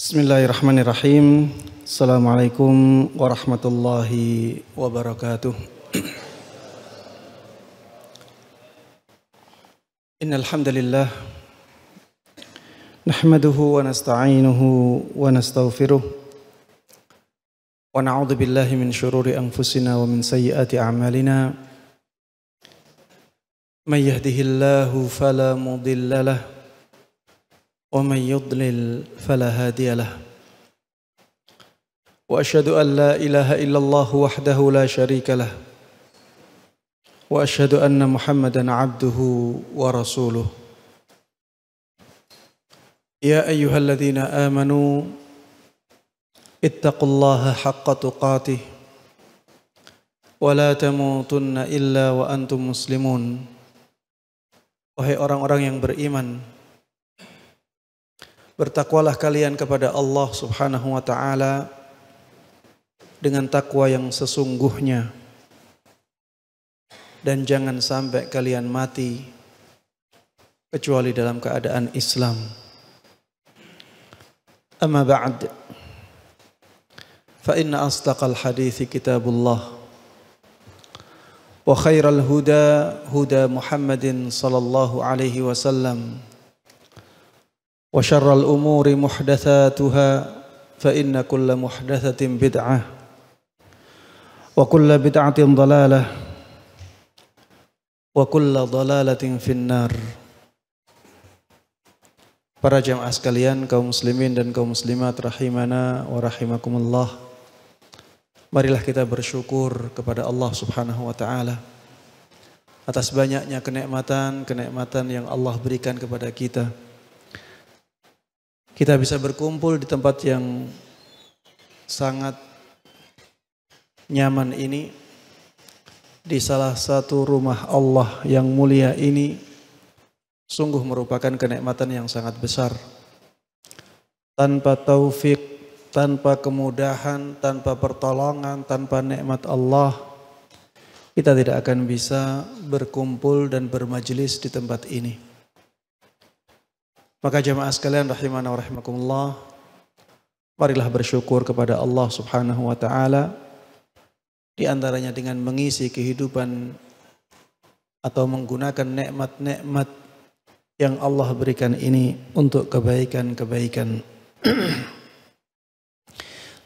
Bismillahirrahmanirrahim. Assalamualaikum warahmatullahi wabarakatuh. Innal hamdalillah nahmaduhu wa nasta'inuhu wa nastaghfiruh wa na'udzu billahi min shururi anfusina wa min sayyiati a'malina. May yahdihillahu fala mudilla lahu ومن يضلل فلا هادي له وأشهد أن لا إله إلا الله وحده لا شريك له وأشهد أن محمدا عبده ورسوله يا أيها الذين آمنوا اتقوا الله حق تقاته ولا تموتن إلا وأنتم مسلمون. Wahai orang-orang yang beriman, bertakwalah kalian kepada Allah Subhanahu wa ta'ala dengan takwa yang sesungguhnya, dan jangan sampai kalian mati kecuali dalam keadaan Islam. Amma ba'd, fa inna asdaqal hadithi kitabullah wa khairal huda huda Muhammadin sallallahu alaihi wasallam wa syarral umuri muhdatsatuha fa inna kulla muhdatsatin bid'ah wa kulla bid'atin dhalalah wa kulla dhalalatin finnar. Para jamaah sekalian, kaum muslimin dan kaum muslimat rahimana wa rahimakumullah, marilah kita bersyukur kepada Allah Subhanahu wa ta'ala atas banyaknya kenikmatan yang Allah berikan kepada kita. Kita bisa berkumpul di tempat yang sangat nyaman ini, di salah satu rumah Allah yang mulia ini, sungguh merupakan kenikmatan yang sangat besar. Tanpa taufik, tanpa kemudahan, tanpa pertolongan, tanpa nikmat Allah, kita tidak akan bisa berkumpul dan bermajelis di tempat ini. Maka jamaah sekalian rahimana wa rahimakumullah, marilah bersyukur kepada Allah Subhanahu wa ta'ala, di antaranya dengan mengisi kehidupan atau menggunakan nikmat-nikmat yang Allah berikan ini untuk kebaikan-kebaikan.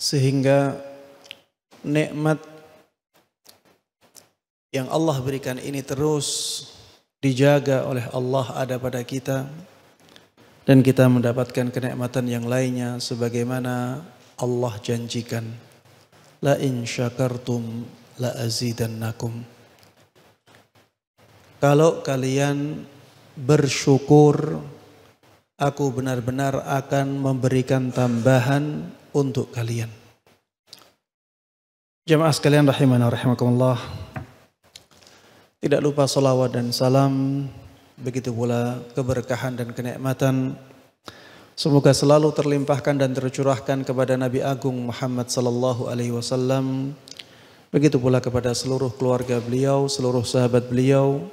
Sehingga nikmat yang Allah berikan ini terus dijaga oleh Allah ada pada kita, dan kita mendapatkan kenikmatan yang lainnya sebagaimana Allah janjikan, la in syakartum la azidannakum. Kalau kalian bersyukur, aku benar-benar akan memberikan tambahan untuk kalian. Jamaah sekalian rahimana rahimakumullah, tidak lupa salawat dan salam, begitu pula keberkahan dan kenikmatan, semoga selalu terlimpahkan dan tercurahkan kepada Nabi Agung Muhammad sallallahu alaihi wasallam, begitu pula kepada seluruh keluarga beliau, seluruh sahabat beliau,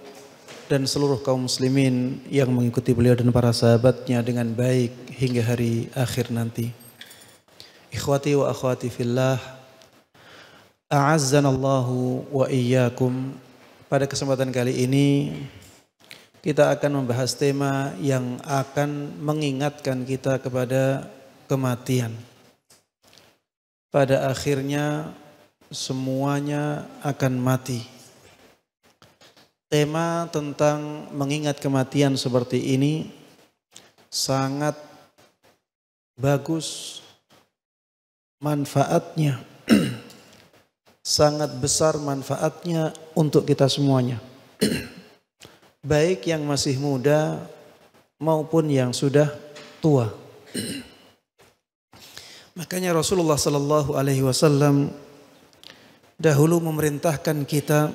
dan seluruh kaum muslimin yang mengikuti beliau dan para sahabatnya dengan baik hingga hari akhir nanti. Ikhwati wa akhwati fillah, a'azzanallahu wa iyyakum. Pada kesempatan kali ini kita akan membahas tema yang akan mengingatkan kita kepada kematian. Pada akhirnya semuanya akan mati. Tema tentang mengingat kematian seperti ini sangat bagus manfaatnya. Sangat besar manfaatnya untuk kita semuanya. Baik yang masih muda maupun yang sudah tua. Makanya Rasulullah sallallahu alaihi wasallam dahulu memerintahkan kita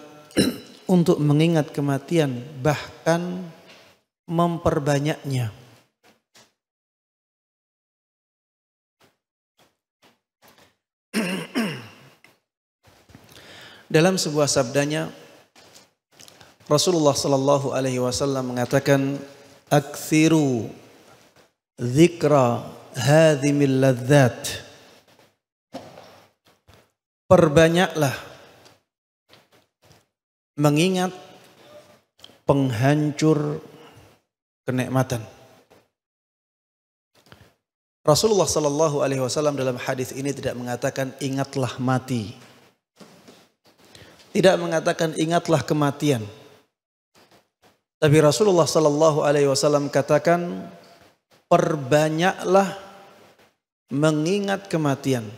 untuk mengingat kematian, bahkan memperbanyaknya. Dalam sebuah sabdanya, Rasulullah sallallahu alaihi wasallam mengatakan, "Aktsiru dzikra hadhimil ladzat. Perbanyaklah mengingat penghancur kenikmatan. Rasulullah sallallahu alaihi wasallam dalam hadis ini tidak mengatakan ingatlah mati. Tidak mengatakan ingatlah kematian. Tapi Rasulullah sallallahu alaihi wasallam katakan perbanyaklah mengingat kematian.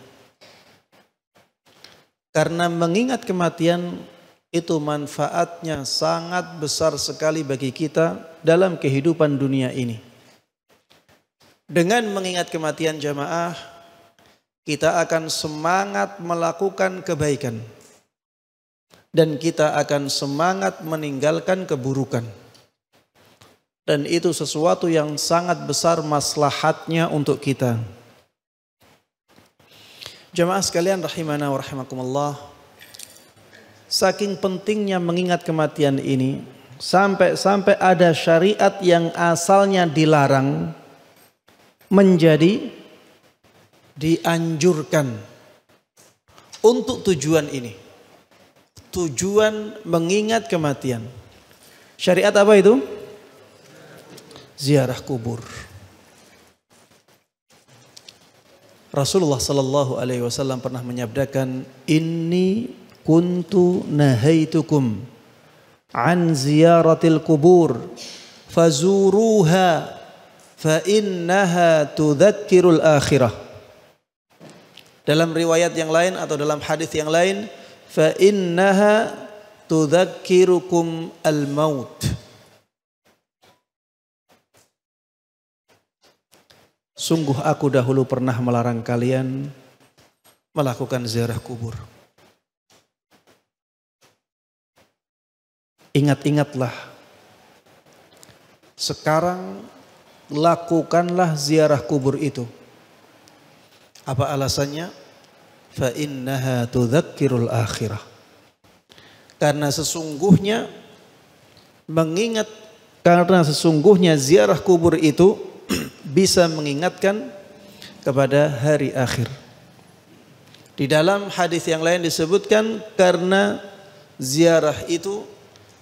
Karena mengingat kematian itu manfaatnya sangat besar sekali bagi kita dalam kehidupan dunia ini. Dengan mengingat kematian jamaah, kita akan semangat melakukan kebaikan. Dan kita akan semangat meninggalkan keburukan. Dan itu sesuatu yang sangat besar maslahatnya untuk kita. Jamaah sekalian rahimana wa rahimakumullah. Saking pentingnya mengingat kematian ini, sampai ada syariat yang asalnya dilarang menjadi dianjurkan untuk tujuan ini. Tujuan mengingat kematian. Syariat apa itu? Ziarah kubur. Rasulullah sallallahu alaihi wasallam pernah menyabdakan, "Inni kuntu nahaitukum an ziyaratil kubur fazuruha fa innaha tudzakkirul akhirah." Dalam riwayat yang lain atau dalam hadis yang lain, fa innaha tudzakkirukum al-maut. Sungguh aku dahulu pernah melarang kalian melakukan ziarah kubur. Ingat-ingatlah. Sekarang lakukanlah ziarah kubur itu. Apa alasannya? Fa innaha tudzakkirul akhirah. Karena sesungguhnya ziarah kubur itu bisa mengingatkan kepada hari akhir. Di dalam hadis yang lain disebutkan karena ziarah itu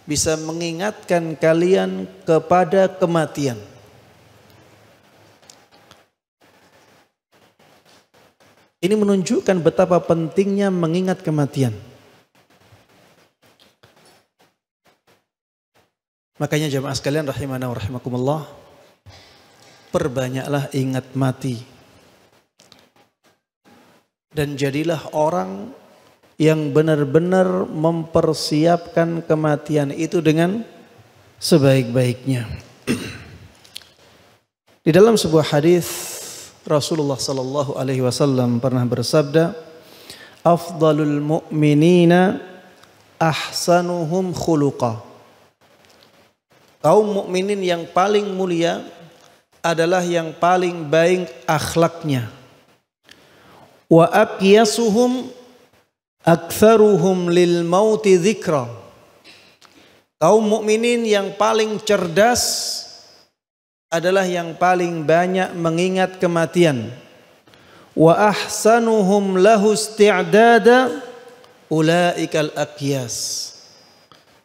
bisa mengingatkan kalian kepada kematian. Ini menunjukkan betapa pentingnya mengingat kematian. Makanya jamaah sekalian rahimana wa rahimakumullah, perbanyaklah ingat mati. Dan jadilah orang yang benar-benar mempersiapkan kematian itu dengan sebaik-baiknya. Di dalam sebuah hadis Rasulullah sallallahu alaihi wasallam pernah bersabda, "Afdalul mu'minina ahsanuhum khuluqa." Kaum mukminin yang paling mulia adalah yang paling baik akhlaknya. Wa aqyasuhum aktsaruhum lil mauti dzikra. Kaum mukminin yang paling cerdas adalah yang paling banyak mengingat kematian. Wa ahsanuhum lahu isti'dada ulaikal aqyas.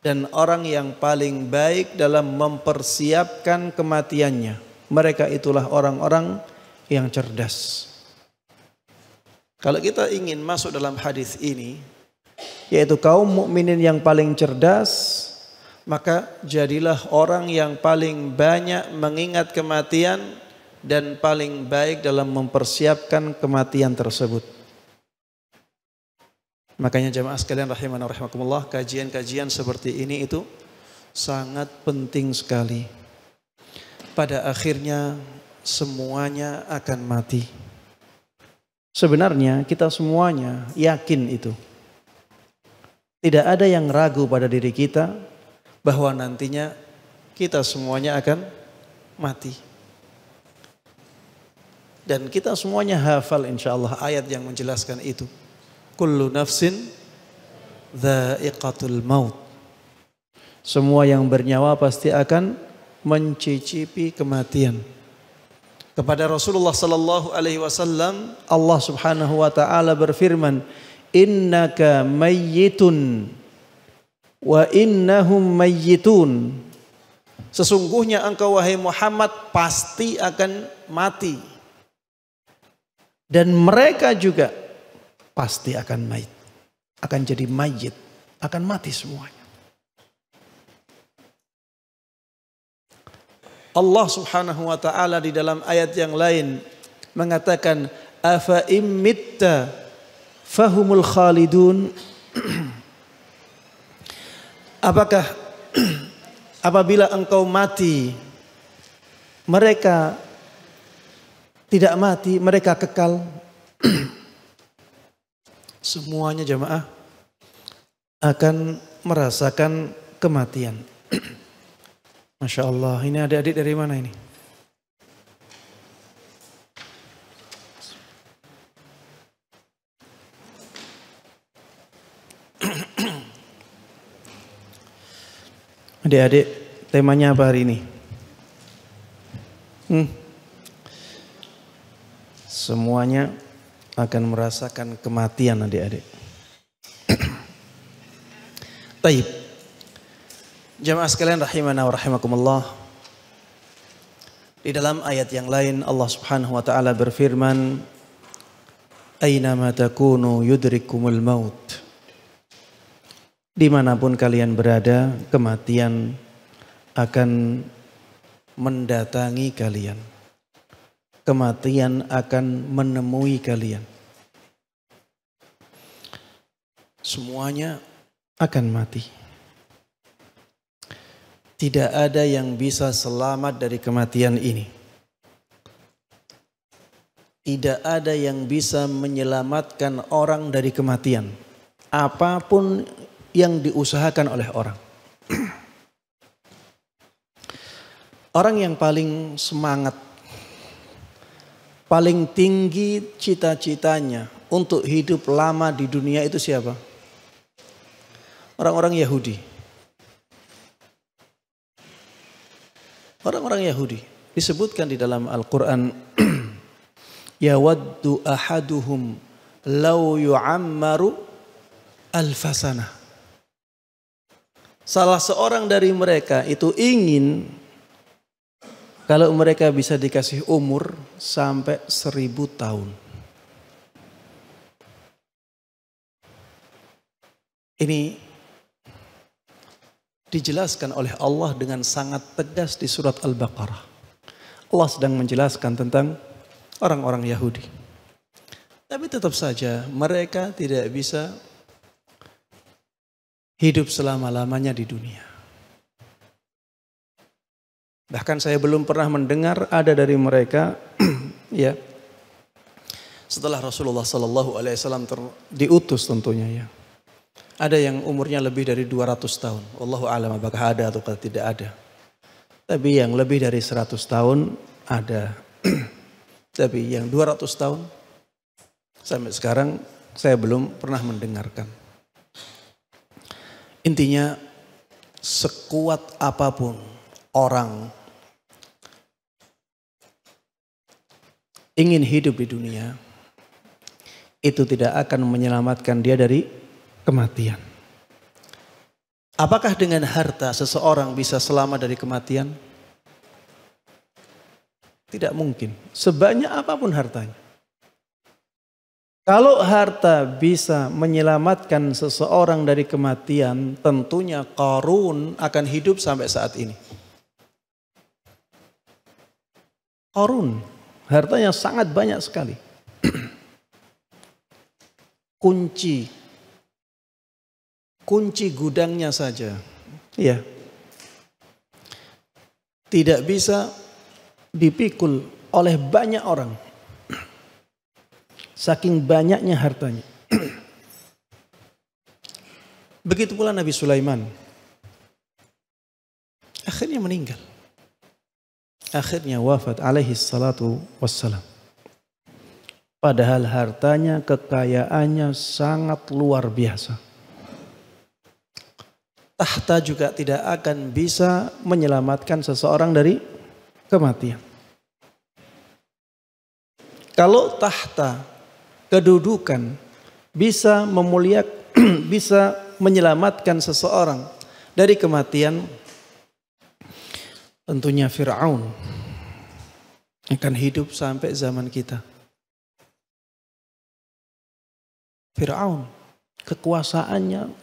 Dan orang yang paling baik dalam mempersiapkan kematiannya, mereka itulah orang-orang yang cerdas. Kalau kita ingin masuk dalam hadis ini, yaitu kaum mukminin yang paling cerdas, maka jadilah orang yang paling banyak mengingat kematian dan paling baik dalam mempersiapkan kematian tersebut. Makanya jamaah sekalian rahimana rahimakumullah, kajian-kajian seperti ini itu sangat penting sekali. Pada akhirnya semuanya akan mati. Sebenarnya kita semuanya yakin itu. Tidak ada yang ragu pada diri kita bahwa nantinya kita semuanya akan mati. Dan kita semuanya hafal insyaallah ayat yang menjelaskan itu. Kullu nafsin dha'iqatul maut. Semua yang bernyawa pasti akan mencicipi kematian. Kepada Rasulullah sallallahu alaihi wasallam Allah Subhanahu wa taala berfirman, "Innaka mayyitun wa innahum mayyitun." Sesungguhnya engkau wahai Muhammad pasti akan mati. Dan mereka juga pasti akan mayit. Akan jadi mayit, akan mati semuanya. Allah Subhanahu wa taala di dalam ayat yang lain mengatakan, afa immitta fahumul khalidun. Apakah apabila engkau mati mereka tidak mati, mereka kekal? Semuanya jamaah akan merasakan kematian. Masya Allah, ini adik-adik dari mana ini? Adik-adik, temanya apa hari ini? Semuanya akan merasakan kematian adik-adik. Taib. Jamaah sekalian rahimana wa rahimakumullah. Di dalam ayat yang lain Allah Subhanahu wa taala berfirman, "Aina ma takunu yudrikumul maut." Dimanapun kalian berada, kematian akan mendatangi kalian. Kematian akan menemui kalian. Semuanya akan mati. Tidak ada yang bisa selamat dari kematian ini. Tidak ada yang bisa menyelamatkan orang dari kematian. Apapun yang diusahakan oleh orang. Orang yang paling semangat, paling tinggi cita-citanya untuk hidup lama di dunia itu siapa? Orang-orang Yahudi. Orang-orang Yahudi disebutkan di dalam Al-Quran, yawaddu ahaduhum law yu'ammaru alfasana. Salah seorang dari mereka itu ingin kalau mereka bisa dikasih umur sampai 1000 tahun. Ini dijelaskan oleh Allah dengan sangat tegas di surat Al-Baqarah. Allah sedang menjelaskan tentang orang-orang Yahudi. Tapi tetap saja mereka tidak bisa hidup selama-lamanya di dunia. Bahkan saya belum pernah mendengar ada dari mereka ya setelah Rasulullah SAW diutus tentunya ya. Ada yang umurnya lebih dari 200 tahun. Wallahu a'lam apakah ada atau tidak ada. Tapi yang lebih dari 100 tahun ada. Tapi yang 200 tahun sampai sekarang saya belum pernah mendengarkan. Intinya sekuat apapun orang ingin hidup di dunia, itu tidak akan menyelamatkan dia dari kematian. Apakah dengan harta seseorang bisa selamat dari kematian? Tidak mungkin. Sebanyak apapun hartanya. Kalau harta bisa menyelamatkan seseorang dari kematian, tentunya Qarun akan hidup sampai saat ini. Qarun, hartanya sangat banyak sekali. Kunci gudangnya saja, ya, tidak bisa dipikul oleh banyak orang. Saking banyaknya hartanya. Begitu pula Nabi Sulaiman. Akhirnya meninggal. Akhirnya wafat alaihi salatu wassalam. Padahal hartanya, kekayaannya sangat luar biasa. Tahta juga tidak akan bisa menyelamatkan seseorang dari kematian. Kalau tahta, kedudukan bisa memuliakan, bisa menyelamatkan seseorang dari kematian, tentunya Fir'aun akan hidup sampai zaman kita. Fir'aun, kekuasaannya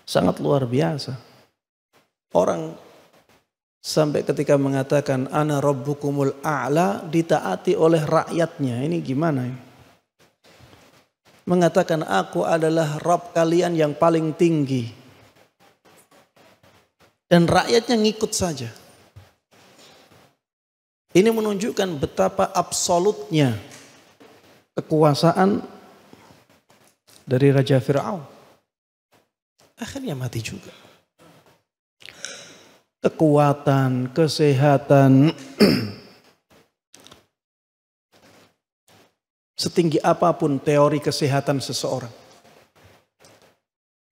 sangat luar biasa. Orang sampai ketika mengatakan ana rabbukumul a'la ditaati oleh rakyatnya. Ini gimana ya? Mengatakan aku adalah Rabb kalian yang paling tinggi. Dan rakyatnya ngikut saja. Ini menunjukkan betapa absolutnya kekuasaan dari Raja Fir'aun. Akhirnya mati juga. Kekuatan, kesehatan, setinggi apapun teori kesehatan seseorang,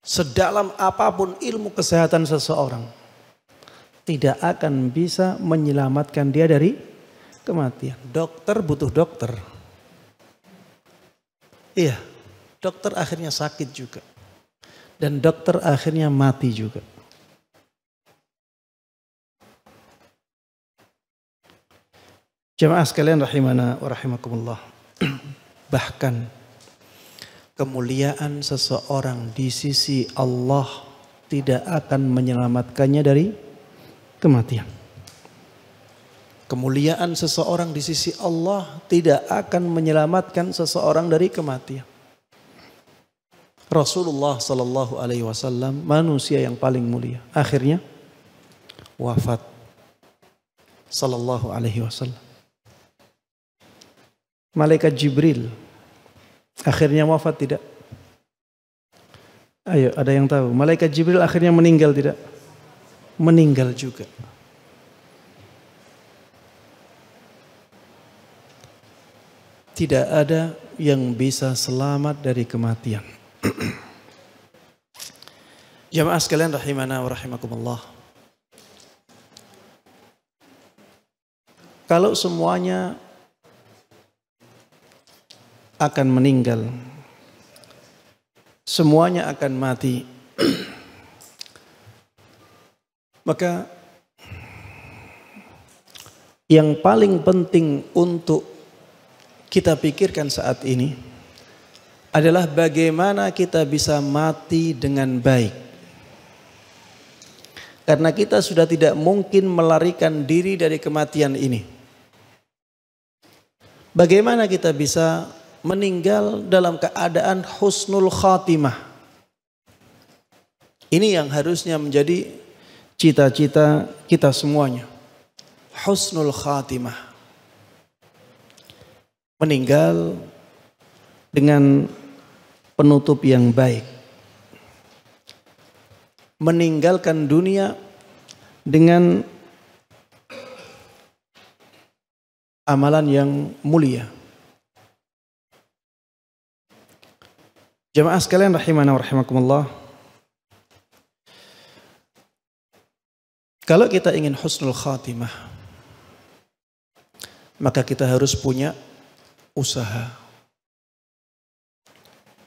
sedalam apapun ilmu kesehatan seseorang, tidak akan bisa menyelamatkan dia dari kematian. Dokter butuh dokter. Iya, dokter akhirnya sakit juga. Dan dokter akhirnya mati juga. Jemaah sekalian rahimana wa rahimakumullah. Bahkan kemuliaan seseorang di sisi Allah tidak akan menyelamatkannya dari kematian. Kemuliaan seseorang di sisi Allah tidak akan menyelamatkan seseorang dari kematian. Rasulullah sallallahu alaihi wasallam manusia yang paling mulia, akhirnya wafat sallallahu alaihi wasallam. Malaikat Jibril akhirnya wafat tidak? Ayo, ada yang tahu? Malaikat Jibril akhirnya meninggal tidak? Meninggal juga. Tidak ada yang bisa selamat dari kematian. Jamaah sekalian rahimana wa rahimakumullah. Kalau semuanya akan meninggal, semuanya akan mati, maka yang paling penting untuk kita pikirkan saat ini adalah bagaimana kita bisa mati dengan baik. Karena kita sudah tidak mungkin melarikan diri dari kematian ini. Bagaimana kita bisa meninggal dalam keadaan husnul khatimah? Ini yang harusnya menjadi cita-cita kita semuanya. Husnul khatimah. Meninggal dengan penutup yang baik. Meninggalkan dunia dengan amalan yang mulia. Jamaah sekalian rahimana wa rahimakumullah. Kalau kita ingin husnul khatimah, maka kita harus punya usaha.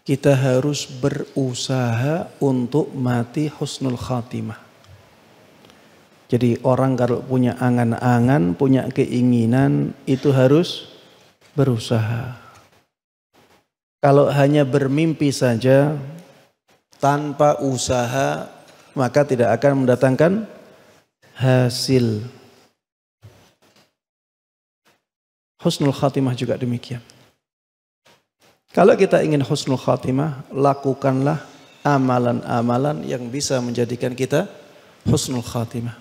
Kita harus berusaha untuk mati husnul khatimah. Jadi orang kalau punya angan-angan, punya keinginan, itu harus berusaha. Kalau hanya bermimpi saja tanpa usaha, maka tidak akan mendatangkan hasil. Husnul khatimah juga demikian. Kalau kita ingin husnul khatimah, lakukanlah amalan-amalan yang bisa menjadikan kita husnul khatimah.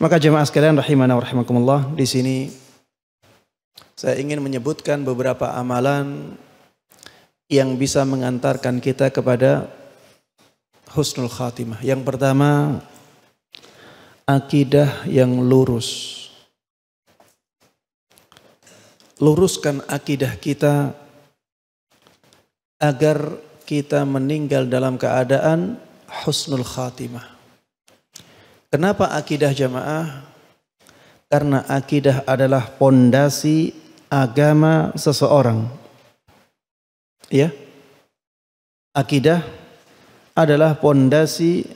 Maka jemaah sekalian rahimana wa rahimakumullah, di sini saya ingin menyebutkan beberapa amalan yang bisa mengantarkan kita kepada husnul khatimah. Yang pertama, akidah yang lurus. Luruskan akidah kita agar kita meninggal dalam keadaan husnul khatimah. Kenapa akidah jamaah? Karena akidah adalah pondasi agama seseorang. Ya. Akidah adalah pondasi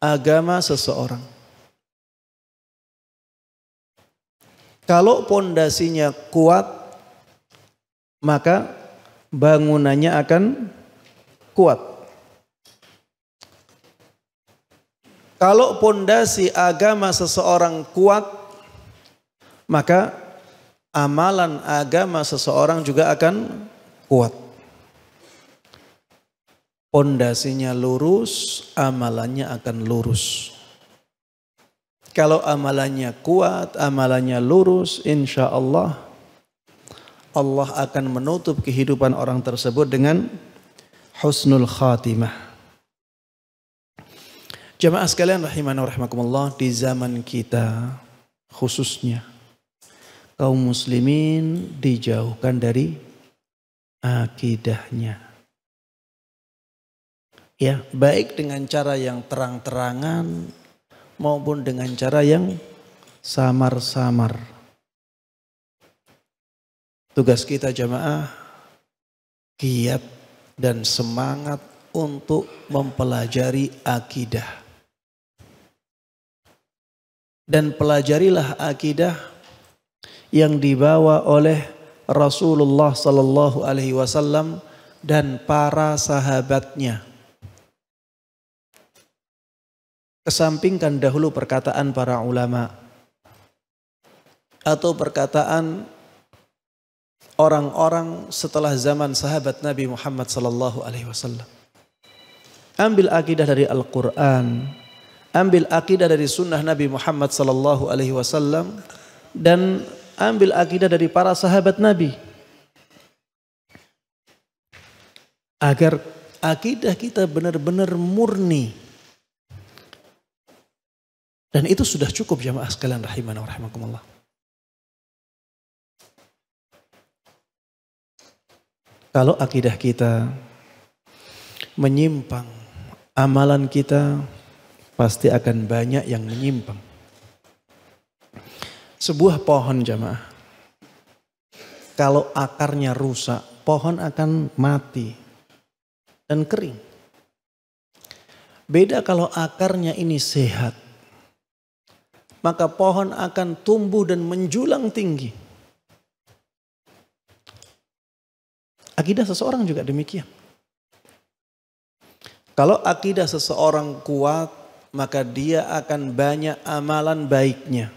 agama seseorang. Kalau pondasinya kuat, maka bangunannya akan kuat. Kalau pondasi agama seseorang kuat, maka amalan agama seseorang juga akan kuat. Pondasinya lurus, amalannya akan lurus. Kalau amalannya kuat, amalannya lurus, insya Allah Allah akan menutup kehidupan orang tersebut dengan husnul khatimah. Jamaah sekalian rahimana wa rahimakumullah, di zaman kita khususnya kaum muslimin dijauhkan dari akidahnya. Ya, baik dengan cara yang terang-terangan maupun dengan cara yang samar-samar. Tugas kita jamaah giat dan semangat untuk mempelajari akidah. Dan pelajarilah akidah yang dibawa oleh Rasulullah sallallahu alaihi wasallam dan para sahabatnya. Kesampingkan dahulu perkataan para ulama atau perkataan orang-orang setelah zaman sahabat Nabi Muhammad sallallahu alaihi wasallam. Ambil akidah dari Al-Qur'an, ambil akidah dari sunnah Nabi Muhammad sallallahu alaihi wasallam, dan ambil akidah dari para sahabat Nabi. Agar akidah kita benar-benar murni. Dan itu sudah cukup jamaah sekalian rahimana wa rahimakumullah. Kalau akidah kita menyimpang, amalan kita pasti akan banyak yang menyimpang. Sebuah pohon jamaah, kalau akarnya rusak, pohon akan mati dan kering. Beda kalau akarnya ini sehat, maka pohon akan tumbuh dan menjulang tinggi. Akidah seseorang juga demikian. Kalau akidah seseorang kuat, maka dia akan banyak amalan baiknya.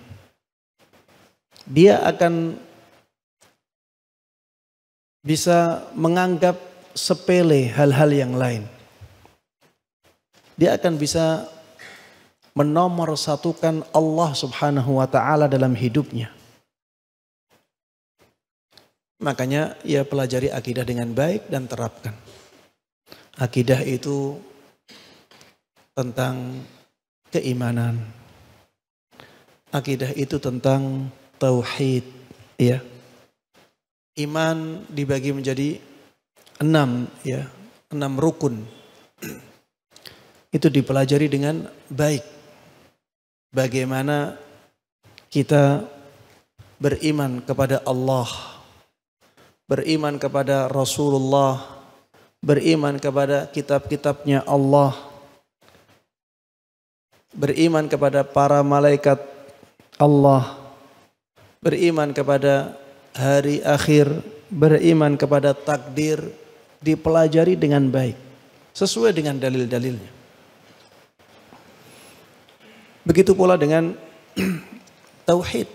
Dia akan bisa menganggap sepele hal-hal yang lain. Dia akan bisa menomorsatukan Allah subhanahu wa ta'ala dalam hidupnya. Makanya ia pelajari akidah dengan baik dan terapkan. Akidah itu tentang keimanan. Akidah itu tentang tauhid, ya. Iman dibagi menjadi 6 rukun. Itu dipelajari dengan baik. Bagaimana kita beriman kepada Allah, beriman kepada Rasulullah, beriman kepada kitab-kitabnya Allah, beriman kepada para malaikat Allah, beriman kepada hari akhir, beriman kepada takdir, dipelajari dengan baik sesuai dengan dalil-dalilnya. Begitu pula dengan tauhid,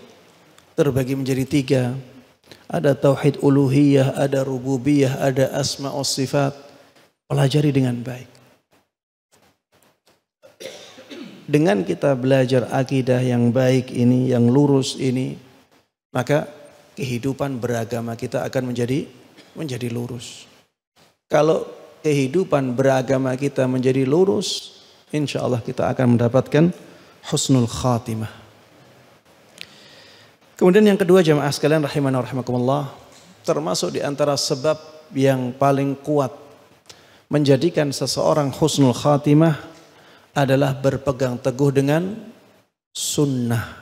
terbagi menjadi 3. Ada tauhid uluhiyah, ada rububiyah, ada asma wa sifat. Pelajari dengan baik. Dengan kita belajar akidah yang baik ini, yang lurus ini, maka kehidupan beragama kita akan menjadi lurus. Kalau kehidupan beragama kita menjadi lurus, insya Allah kita akan mendapatkan husnul khatimah. Kemudian yang kedua jamaah sekalian rahimana wa rahimakumullah, termasuk di antara sebab yang paling kuat menjadikan seseorang husnul khatimah adalah berpegang teguh dengan sunnah.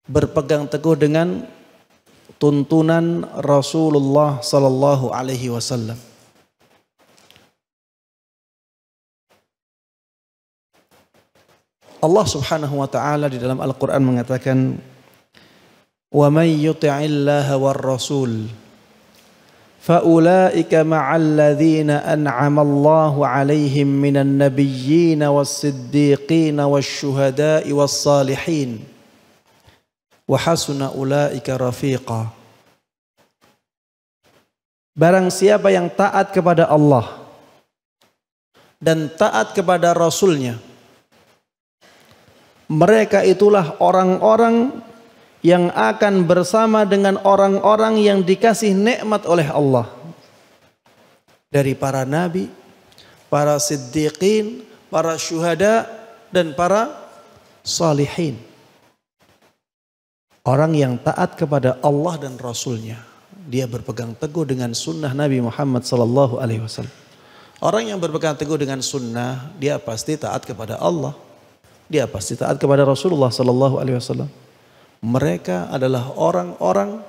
Berpegang teguh dengan tuntunan Rasulullah sallallahu alaihi wasallam. Allah Subhanahu wa taala di dalam Al-Qur'an mengatakan, "Wa may yuti'illaha war rasul faulaika ma'al ladzina an'ama Allahu 'alaihim minan nabiyyin was-siddiqin wasyuhada'i was-salihin wa hasuna ulaika rafiqa." Barang siapa yang taat kepada Allah dan taat kepada Rasulnya, mereka itulah orang-orang yang akan bersama dengan orang-orang yang dikasih nikmat oleh Allah. Dari para nabi, para siddiqin, para syuhada, dan para salihin. Orang yang taat kepada Allah dan Rasulnya, dia berpegang teguh dengan sunnah Nabi Muhammad sallallahu alaihi wasallam. Orang yang berpegang teguh dengan sunnah, dia pasti taat kepada Allah. Dia pasti taat kepada Rasulullah sallallahu alaihi wasallam. Mereka adalah orang-orang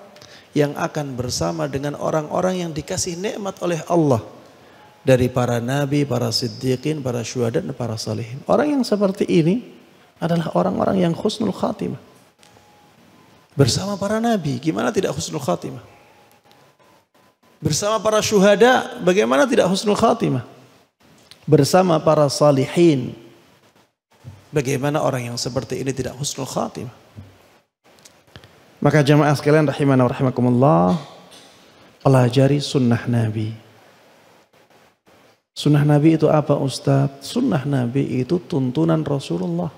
yang akan bersama dengan orang-orang yang dikasih nikmat oleh Allah. Dari para nabi, para siddiqin, para syuhada, dan para salihin. Orang yang seperti ini adalah orang-orang yang husnul khatimah. Bersama para nabi, gimana tidak husnul khatimah? Bersama para syuhada, bagaimana tidak husnul khatimah? Bersama para salihin, bagaimana orang yang seperti ini tidak husnul khatimah? Maka jamaah sekalian rahimana wa rahimakumullah, pelajari sunnah Nabi. Sunnah Nabi itu apa Ustaz? Sunnah Nabi itu tuntunan Rasulullah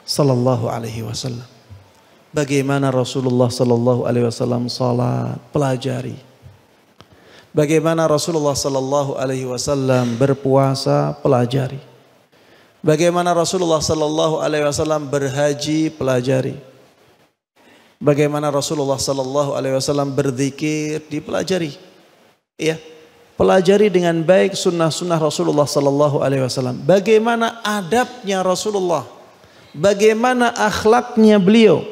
sallallahu alaihi wasallam. Bagaimana Rasulullah sallallahu alaihi wasallam salat, pelajari. Bagaimana Rasulullah sallallahu alaihi wasallam berpuasa, pelajari. Bagaimana Rasulullah sallallahu alaihi wasallam berhaji, pelajari. Bagaimana Rasulullah sallallahu alaihi wasallam berzikir, dipelajari. Ya, pelajari dengan baik sunnah-sunnah Rasulullah sallallahu alaihi wasallam. Bagaimana adabnya Rasulullah? Bagaimana akhlaknya beliau?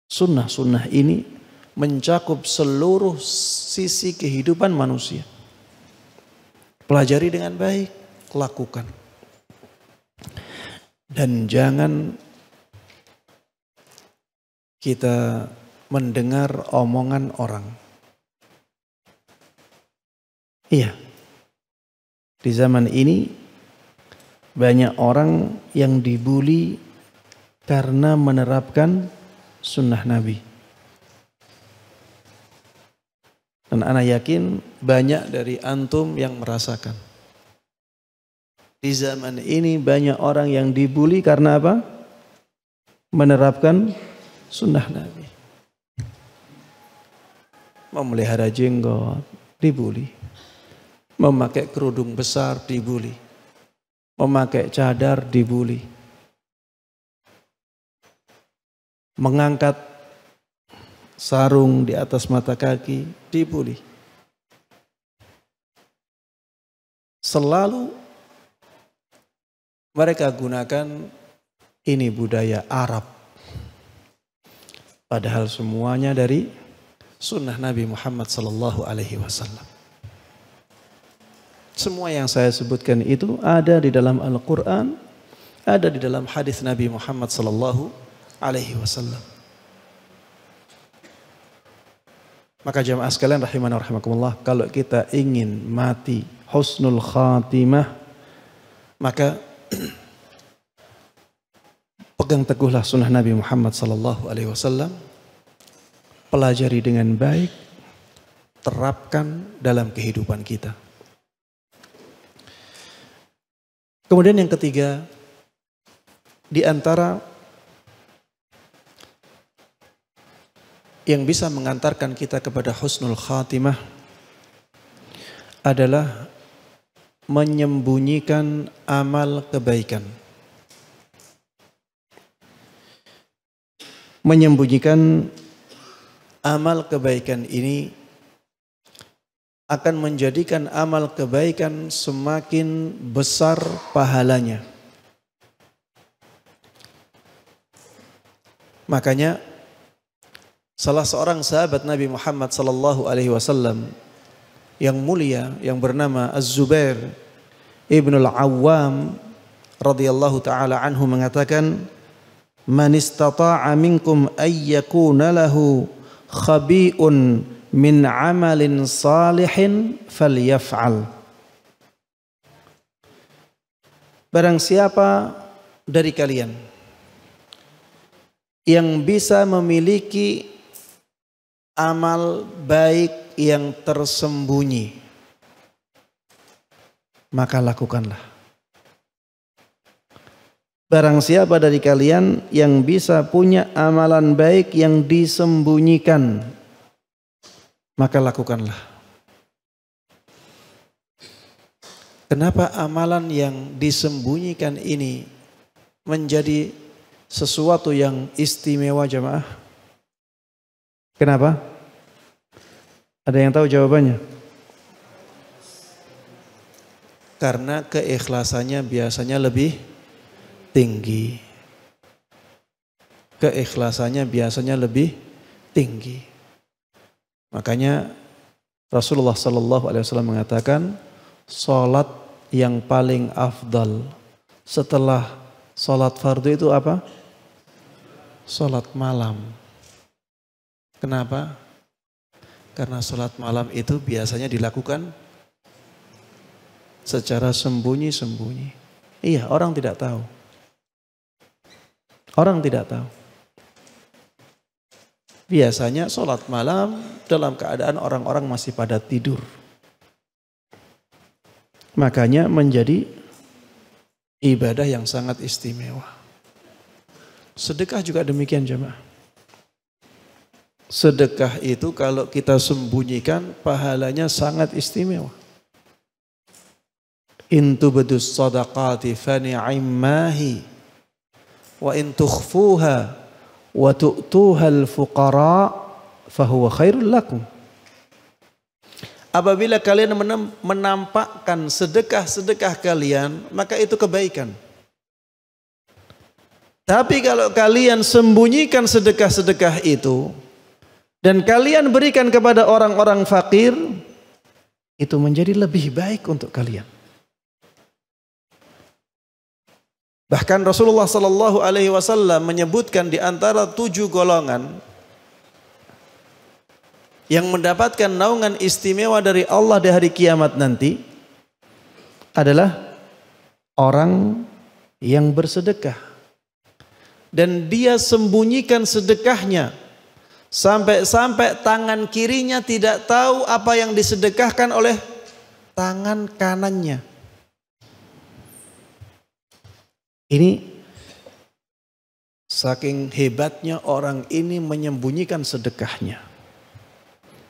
Sunnah-sunnah ini mencakup seluruh sisi kehidupan manusia. Pelajari dengan baik, lakukan. Dan jangan kita mendengar omongan orang. Iya, di zaman ini banyak orang yang dibully karena menerapkan sunnah Nabi. Dan ana yakin banyak dari antum yang merasakan. Di zaman ini banyak orang yang dibully karena apa? Menerapkan sunnah Nabi. Memelihara jenggot, dibully. Memakai kerudung besar, dibully. Memakai cadar, dibully. Mengangkat sarung di atas mata kaki, dibully. Selalu mereka gunakan ini budaya Arab. Padahal semuanya dari sunnah Nabi Muhammad sallallahu alaihi wasallam. Semua yang saya sebutkan itu ada di dalam Al-Quran, ada di dalam hadis Nabi Muhammad sallallahu alaihi wasallam. Maka jamaah sekalian rahimana wa rahimakumullah, kalau kita ingin mati husnul khatimah, maka pegang teguhlah sunnah Nabi Muhammad sallallahu alaihi wasallam, pelajari dengan baik, terapkan dalam kehidupan kita. Kemudian yang ketiga, di antara yang bisa mengantarkan kita kepada husnul khatimah adalah menyembunyikan amal kebaikan. Menyembunyikan amal kebaikan ini akan menjadikan amal kebaikan semakin besar pahalanya. Makanya salah seorang sahabat Nabi Muhammad sallallahu alaihi wasallam yang mulia yang bernama Az-Zubair Ibnul Awwam radhiyallahu taala anhu mengatakan, "Man istata'a minkum ay yakuna lahu khabi'un min 'amalin salihin falyaf'al." Barang siapa dari kalian yang bisa memiliki amal baik yang tersembunyi, maka lakukanlah. Barang siapa dari kalian yang bisa punya amalan baik yang disembunyikan, maka lakukanlah. Kenapa amalan yang disembunyikan ini menjadi sesuatu yang istimewa jamaah? Kenapa? Ada yang tahu jawabannya? Karena keikhlasannya biasanya lebih tinggi. Keikhlasannya biasanya lebih tinggi. Makanya Rasulullah sallallahu alaihi wasallam mengatakan, salat yang paling afdal setelah salat fardu itu apa? Salat malam. Kenapa? Karena salat malam itu biasanya dilakukan secara sembunyi-sembunyi. Iya, orang tidak tahu. Orang tidak tahu. Biasanya salat malam dalam keadaan orang-orang masih pada tidur. Makanya menjadi ibadah yang sangat istimewa. Sedekah juga demikian jemaah. Sedekah itu kalau kita sembunyikan pahalanya sangat istimewa. In tubdus sadaqati fa ni'ammahi wa in tukhfuha wa tu'tuha al-fuqara fa huwa khairul lakum. Apabila kalian menampakkan sedekah-sedekah kalian, maka itu kebaikan. Tapi kalau kalian sembunyikan sedekah-sedekah itu dan kalian berikan kepada orang-orang fakir, itu menjadi lebih baik untuk kalian. Bahkan Rasulullah sallallahu alaihi wasallam menyebutkan di antara 7 golongan yang mendapatkan naungan istimewa dari Allah di hari kiamat nanti adalah orang yang bersedekah dan dia sembunyikan sedekahnya sampai-sampai tangan kirinya tidak tahu apa yang disedekahkan oleh tangan kanannya. Ini saking hebatnya orang ini menyembunyikan sedekahnya.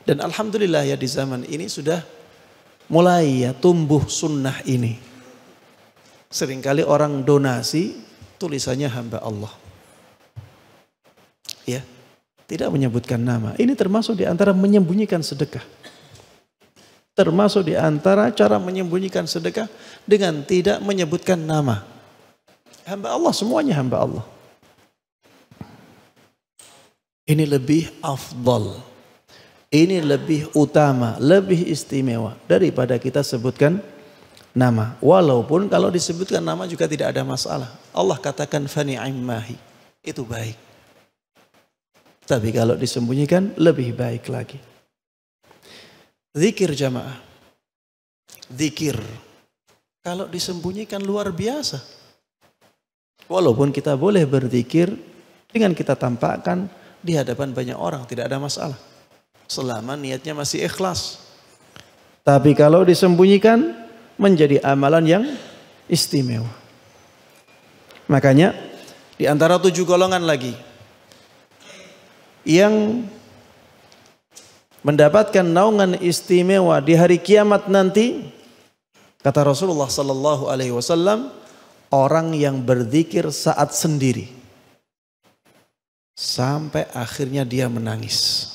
Dan alhamdulillah ya di zaman ini sudah mulai ya tumbuh sunnah ini. Seringkali orang donasi tulisannya hamba Allah. Ya, tidak menyebutkan nama. Ini termasuk di antara menyembunyikan sedekah. Termasuk di antara cara menyembunyikan sedekah dengan tidak menyebutkan nama. Hamba Allah, semuanya hamba Allah. Ini lebih afdal. Ini lebih utama, lebih istimewa daripada kita sebutkan nama. Walaupun kalau disebutkan nama juga tidak ada masalah. Allah katakan fani'immahi. Itu baik. Tapi kalau disembunyikan lebih baik lagi. Zikir jamaah. Zikir. Kalau disembunyikan luar biasa. Walaupun kita boleh berzikir dengan kita tampakkan di hadapan banyak orang, tidak ada masalah. Selama niatnya masih ikhlas. Tapi kalau disembunyikan menjadi amalan yang istimewa. Makanya di antara 7 golongan lagi yang mendapatkan naungan istimewa di hari kiamat nanti, kata Rasulullah sallallahu alaihi wasallam, orang yang berzikir saat sendiri sampai akhirnya dia menangis.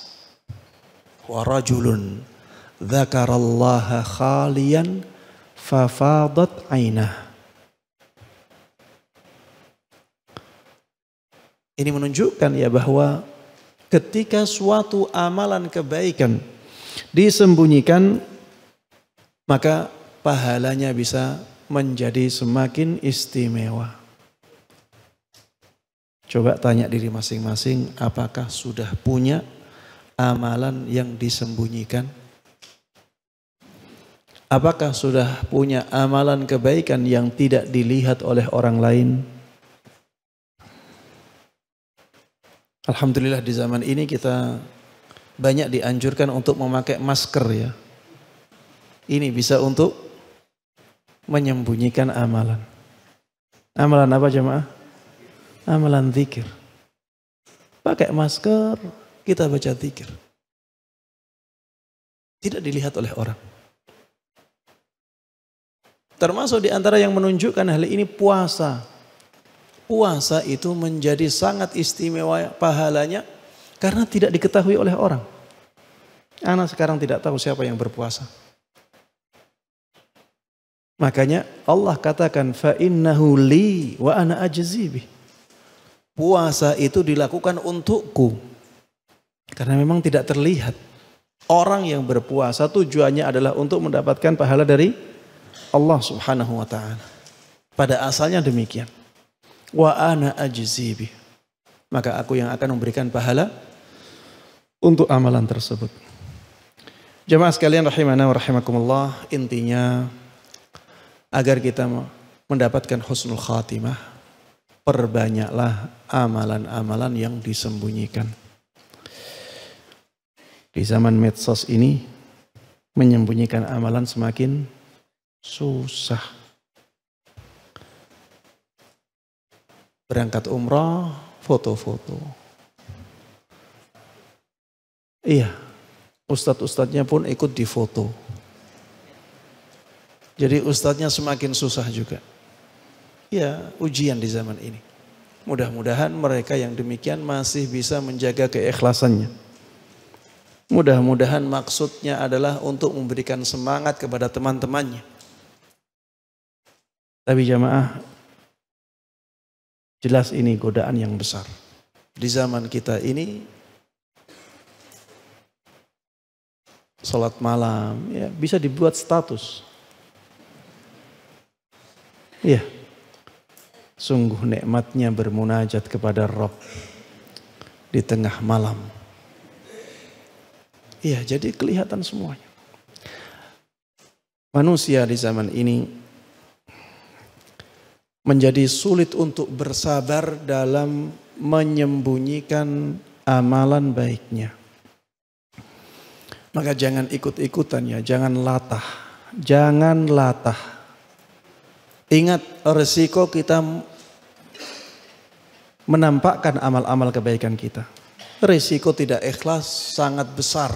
Wa rajulun dzakarallaha khaliyan fafadat ainah. Ini menunjukkan ya bahwa ketika suatu amalan kebaikan disembunyikan, maka pahalanya bisa menjadi semakin istimewa. Coba tanya diri masing-masing, apakah sudah punya amalan yang disembunyikan? Apakah sudah punya amalan kebaikan yang tidak dilihat oleh orang lain? Alhamdulillah di zaman ini kita banyak dianjurkan untuk memakai masker ya. Ini bisa untuk menyembunyikan amalan. Amalan apa jemaah? Amalan zikir. Pakai masker, kita baca zikir. Tidak dilihat oleh orang. Termasuk di antara yang menunjukkan hal ini puasa. Puasa itu menjadi sangat istimewa pahalanya karena tidak diketahui oleh orang. Anak sekarang tidak tahu siapa yang berpuasa. Makanya Allah katakan fa innahu li wa ana ajzi bih. Puasa itu dilakukan untukku. Karena memang tidak terlihat. Orang yang berpuasa tujuannya adalah untuk mendapatkan pahala dari Allah Subhanahu wa ta'ala. Pada asalnya demikian. Wa ana ajzi bih. Maka aku yang akan memberikan pahala untuk amalan tersebut. Jemaah sekalian rahimana wa rahimakumullah, intinya agar kita mendapatkan husnul khatimah, perbanyaklah amalan-amalan yang disembunyikan. Di zaman medsos ini menyembunyikan amalan semakin susah. Berangkat umrah, foto-foto. Iya, ustadz-ustadznya pun ikut difoto. Jadi ustadznya semakin susah juga. Ya, ujian di zaman ini. Mudah-mudahan mereka yang demikian masih bisa menjaga keikhlasannya. Mudah-mudahan maksudnya adalah untuk memberikan semangat kepada teman-temannya. Tapi jamaah, jelas ini godaan yang besar. Di zaman kita ini, salat malam ya, bisa dibuat status. Iya, sungguh nikmatnya bermunajat kepada Rabb di tengah malam. Iya, jadi kelihatan semuanya. Manusia di zaman ini menjadi sulit untuk bersabar dalam menyembunyikan amalan baiknya. Maka jangan ikut-ikutan ya, jangan latah. Jangan latah. Ingat resiko kita menampakkan amal-amal kebaikan kita. Resiko tidak ikhlas sangat besar.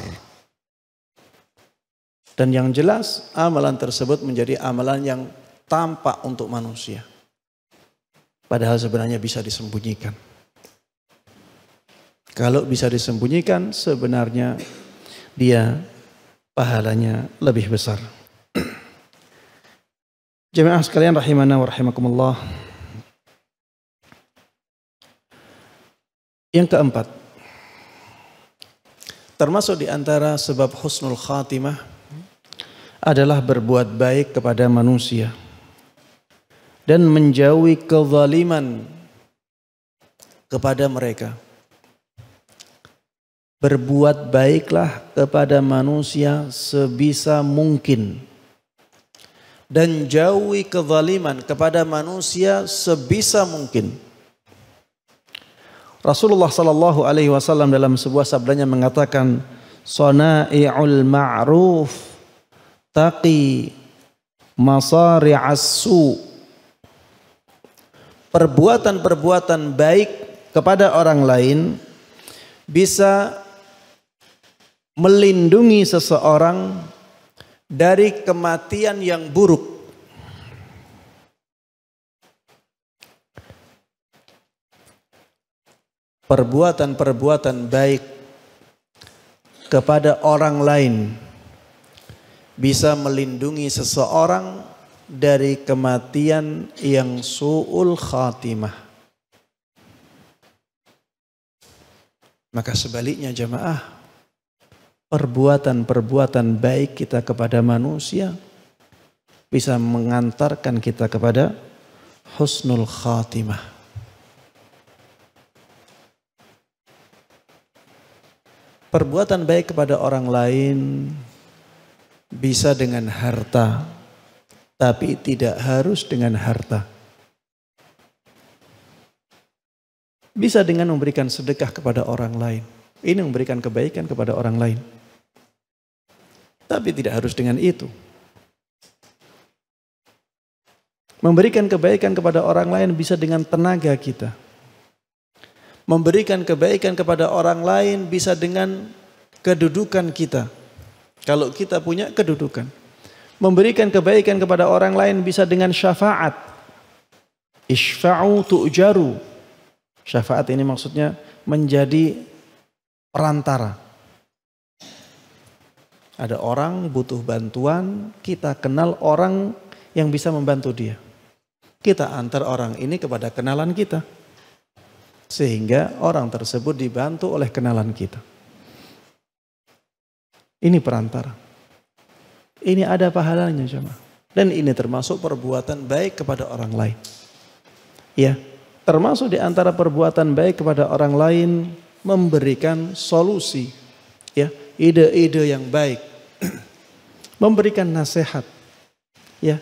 Dan yang jelas amalan tersebut menjadi amalan yang tampak untuk manusia. Padahal sebenarnya bisa disembunyikan. Kalau bisa disembunyikan sebenarnya dia pahalanya lebih besar. Jemaah sekalian rahimana wa rahimakumullah. Yang keempat, termasuk di antara sebab husnul khatimah adalah berbuat baik kepada manusia dan menjauhi kezaliman kepada mereka. Berbuat baiklah kepada manusia sebisa mungkin dan jauhi kezaliman kepada manusia sebisa mungkin. Rasulullah sallallahu alaihi wasallam dalam sebuah sabdanya mengatakan, "Sana'i'ul ma'ruf taqi masari'as su." Perbuatan-perbuatan baik kepada orang lain bisa melindungi seseorang dari kematian yang buruk. Perbuatan-perbuatan baik kepada orang lain bisa melindungi seseorang dari kematian yang su'ul khatimah. Maka sebaliknya jamaah, perbuatan-perbuatan baik kita kepada manusia bisa mengantarkan kita kepada husnul khatimah. Perbuatan baik kepada orang lain bisa dengan harta, tapi tidak harus dengan harta. Bisa dengan memberikan sedekah kepada orang lain. Ini memberikan kebaikan kepada orang lain. Tapi tidak harus dengan itu. Memberikan kebaikan kepada orang lain bisa dengan tenaga kita. Memberikan kebaikan kepada orang lain bisa dengan kedudukan kita. Kalau kita punya kedudukan. Memberikan kebaikan kepada orang lain bisa dengan syafaat. Ishfa'u tu'jaru. Syafaat ini maksudnya menjadi perantara. Ada orang butuh bantuan, kita kenal orang yang bisa membantu dia. Kita antar orang ini kepada kenalan kita. Sehingga orang tersebut dibantu oleh kenalan kita. Ini perantara. Ini ada pahalanya jemaah. Dan ini termasuk perbuatan baik kepada orang lain. Ya. Termasuk di antara perbuatan baik kepada orang lain memberikan solusi, ya, ide-ide yang baik, memberikan nasihat, ya,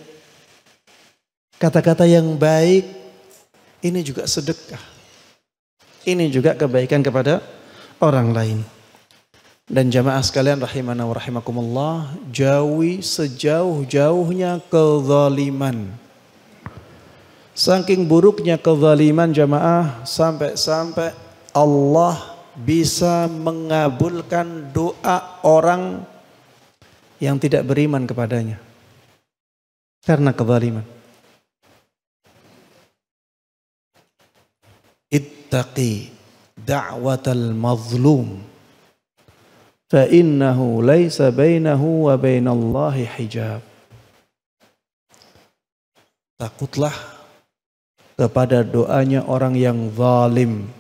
kata-kata yang baik. Ini juga sedekah, ini juga kebaikan kepada orang lain. Dan jamaah sekalian rahimana wa rahimakumullah, jauhi sejauh-jauhnya kezaliman. Saking buruknya kezaliman jamaah, sampai-sampai Allah bisa mengabulkan doa orang yang tidak beriman kepadanya. Karena kezaliman. Ittaqi da'watal mazlum. Fa innahu laysa bainahu wa bainallahi hijab. Takutlah kepada doanya orang yang zalim,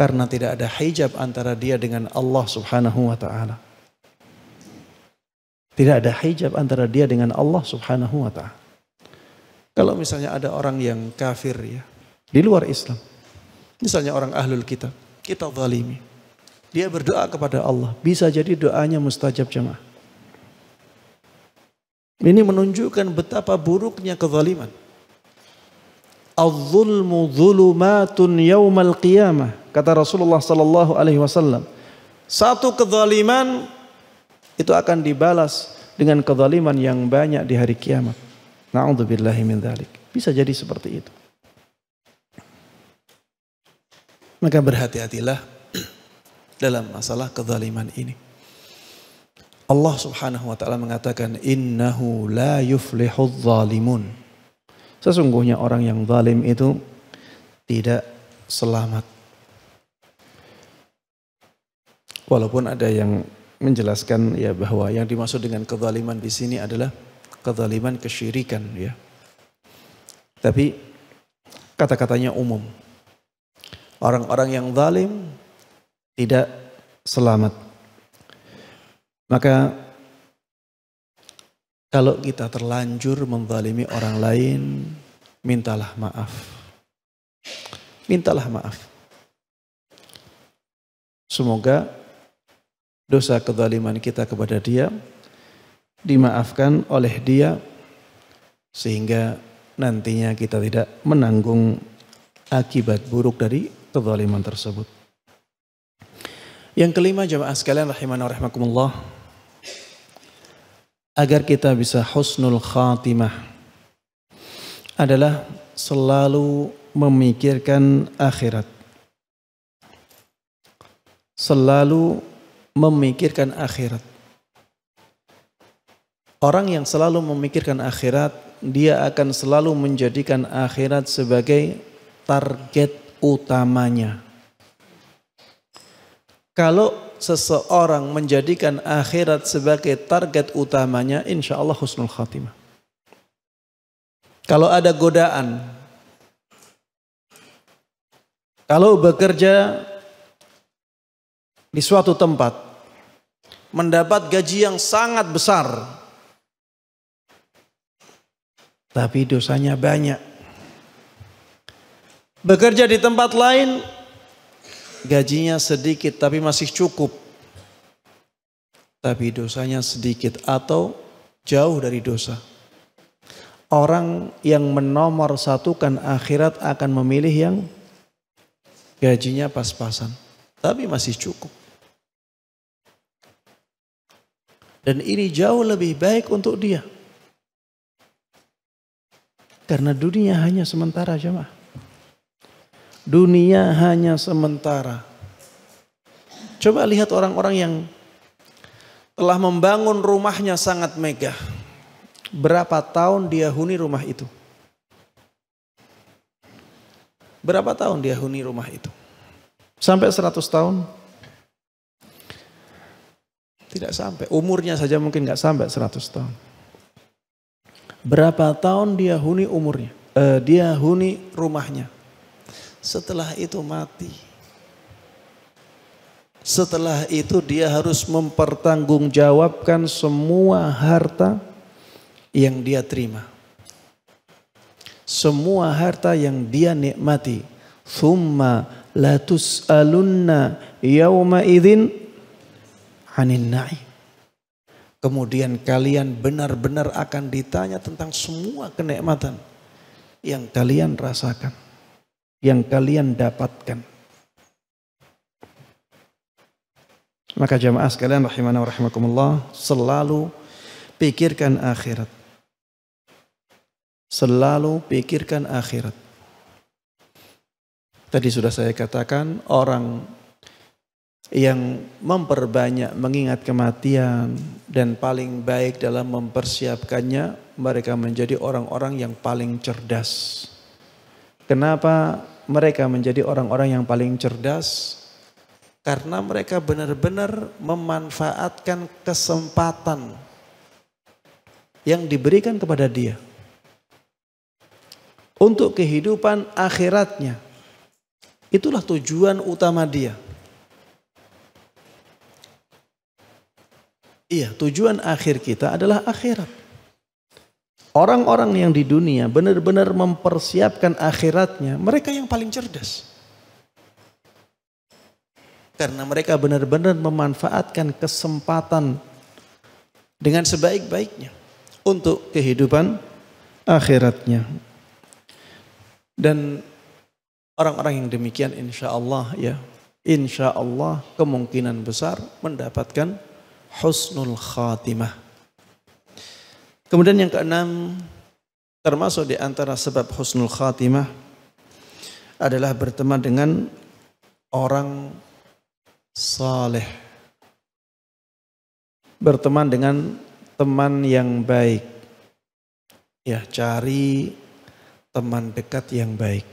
karena tidak ada hijab antara dia dengan Allah Subhanahu wa taala. Tidak ada hijab antara dia dengan Allah Subhanahu wa taala. Kalau misalnya ada orang yang kafir, ya, di luar Islam, misalnya orang ahlul kitab, kita zalimi, dia berdoa kepada Allah, bisa jadi doanya mustajab jemaah. Ini menunjukkan betapa buruknya kezaliman. Az-zulmu zulumatun yaumal qiyamah, kata Rasulullah sallallahu alaihi wasallam. Satu kezaliman itu akan dibalas dengan kezaliman yang banyak di hari kiamat. Na'udzubillahi min dzalik. Bisa jadi seperti itu. Maka berhati-hatilah dalam masalah kezaliman ini. Allah Subhanahu wa taala mengatakan innahu la yuflihudz zalimun. Sesungguhnya orang yang zalim itu tidak selamat. Walaupun ada yang menjelaskan ya bahwa yang dimaksud dengan kezaliman di sini adalah kezaliman kesyirikan, ya. Tapi kata-katanya umum. Orang-orang yang zalim tidak selamat. Maka kalau kita terlanjur menzalimi orang lain, mintalah maaf. Mintalah maaf. Semoga dosa kezaliman kita kepada dia dimaafkan oleh dia, sehingga nantinya kita tidak menanggung akibat buruk dari kezaliman tersebut. Yang kelima jamaah sekalian rahimana wa rahimakumullah, agar kita bisa husnul khatimah adalah selalu memikirkan akhirat. Selalu memikirkan akhirat. Orang yang selalu memikirkan akhirat, dia akan selalu menjadikan akhirat sebagai target utamanya. Kalau seseorang menjadikan akhirat sebagai target utamanya, insya Allah husnul khatimah. Kalau ada godaan, kalau bekerja di suatu tempat, mendapat gaji yang sangat besar, tapi dosanya banyak. Bekerja di tempat lain, gajinya sedikit tapi masih cukup, tapi dosanya sedikit atau jauh dari dosa. Orang yang menomorsatukan akhirat akan memilih yang gajinya pas-pasan, tapi masih cukup. Dan ini jauh lebih baik untuk dia. Karena dunia hanya sementara, jemaah. Dunia hanya sementara. Coba lihat orang-orang yang telah membangun rumahnya sangat megah. Berapa tahun dia huni rumah itu? Berapa tahun dia huni rumah itu? Sampai 100 tahun? Tidak sampai. Umurnya saja mungkin gak sampai 100 tahun. Berapa tahun dia huni umurnya? Dia huni rumahnya. Setelah itu mati. Setelah itu dia harus mempertanggungjawabkan semua harta yang dia terima. Semua harta yang dia nikmati. Thumma la tus'alunna yawma idzin 'anin na'im. Kemudian kalian benar-benar akan ditanya tentang semua kenikmatan yang kalian rasakan, yang kalian dapatkan. Maka jamaah sekalian rahimana wa rahimakumullah, selalu pikirkan akhirat. Selalu pikirkan akhirat. Tadi sudah saya katakan, orang yang memperbanyak mengingat kematian dan paling baik dalam mempersiapkannya, mereka menjadi orang-orang yang paling cerdas. Kenapa mereka menjadi orang-orang yang paling cerdas? Karena mereka benar-benar memanfaatkan kesempatan yang diberikan kepada dia untuk kehidupan akhiratnya. Itulah tujuan utama dia. Iya, tujuan akhir kita adalah akhirat. Orang-orang yang di dunia benar-benar mempersiapkan akhiratnya, mereka yang paling cerdas. Karena mereka benar-benar memanfaatkan kesempatan dengan sebaik-baiknya untuk kehidupan akhiratnya. Dan orang-orang yang demikian insya Allah kemungkinan besar mendapatkan husnul khatimah. Kemudian yang keenam, termasuk di antara sebab husnul khatimah adalah berteman dengan orang saleh. Berteman dengan teman yang baik. Ya, cari teman dekat yang baik.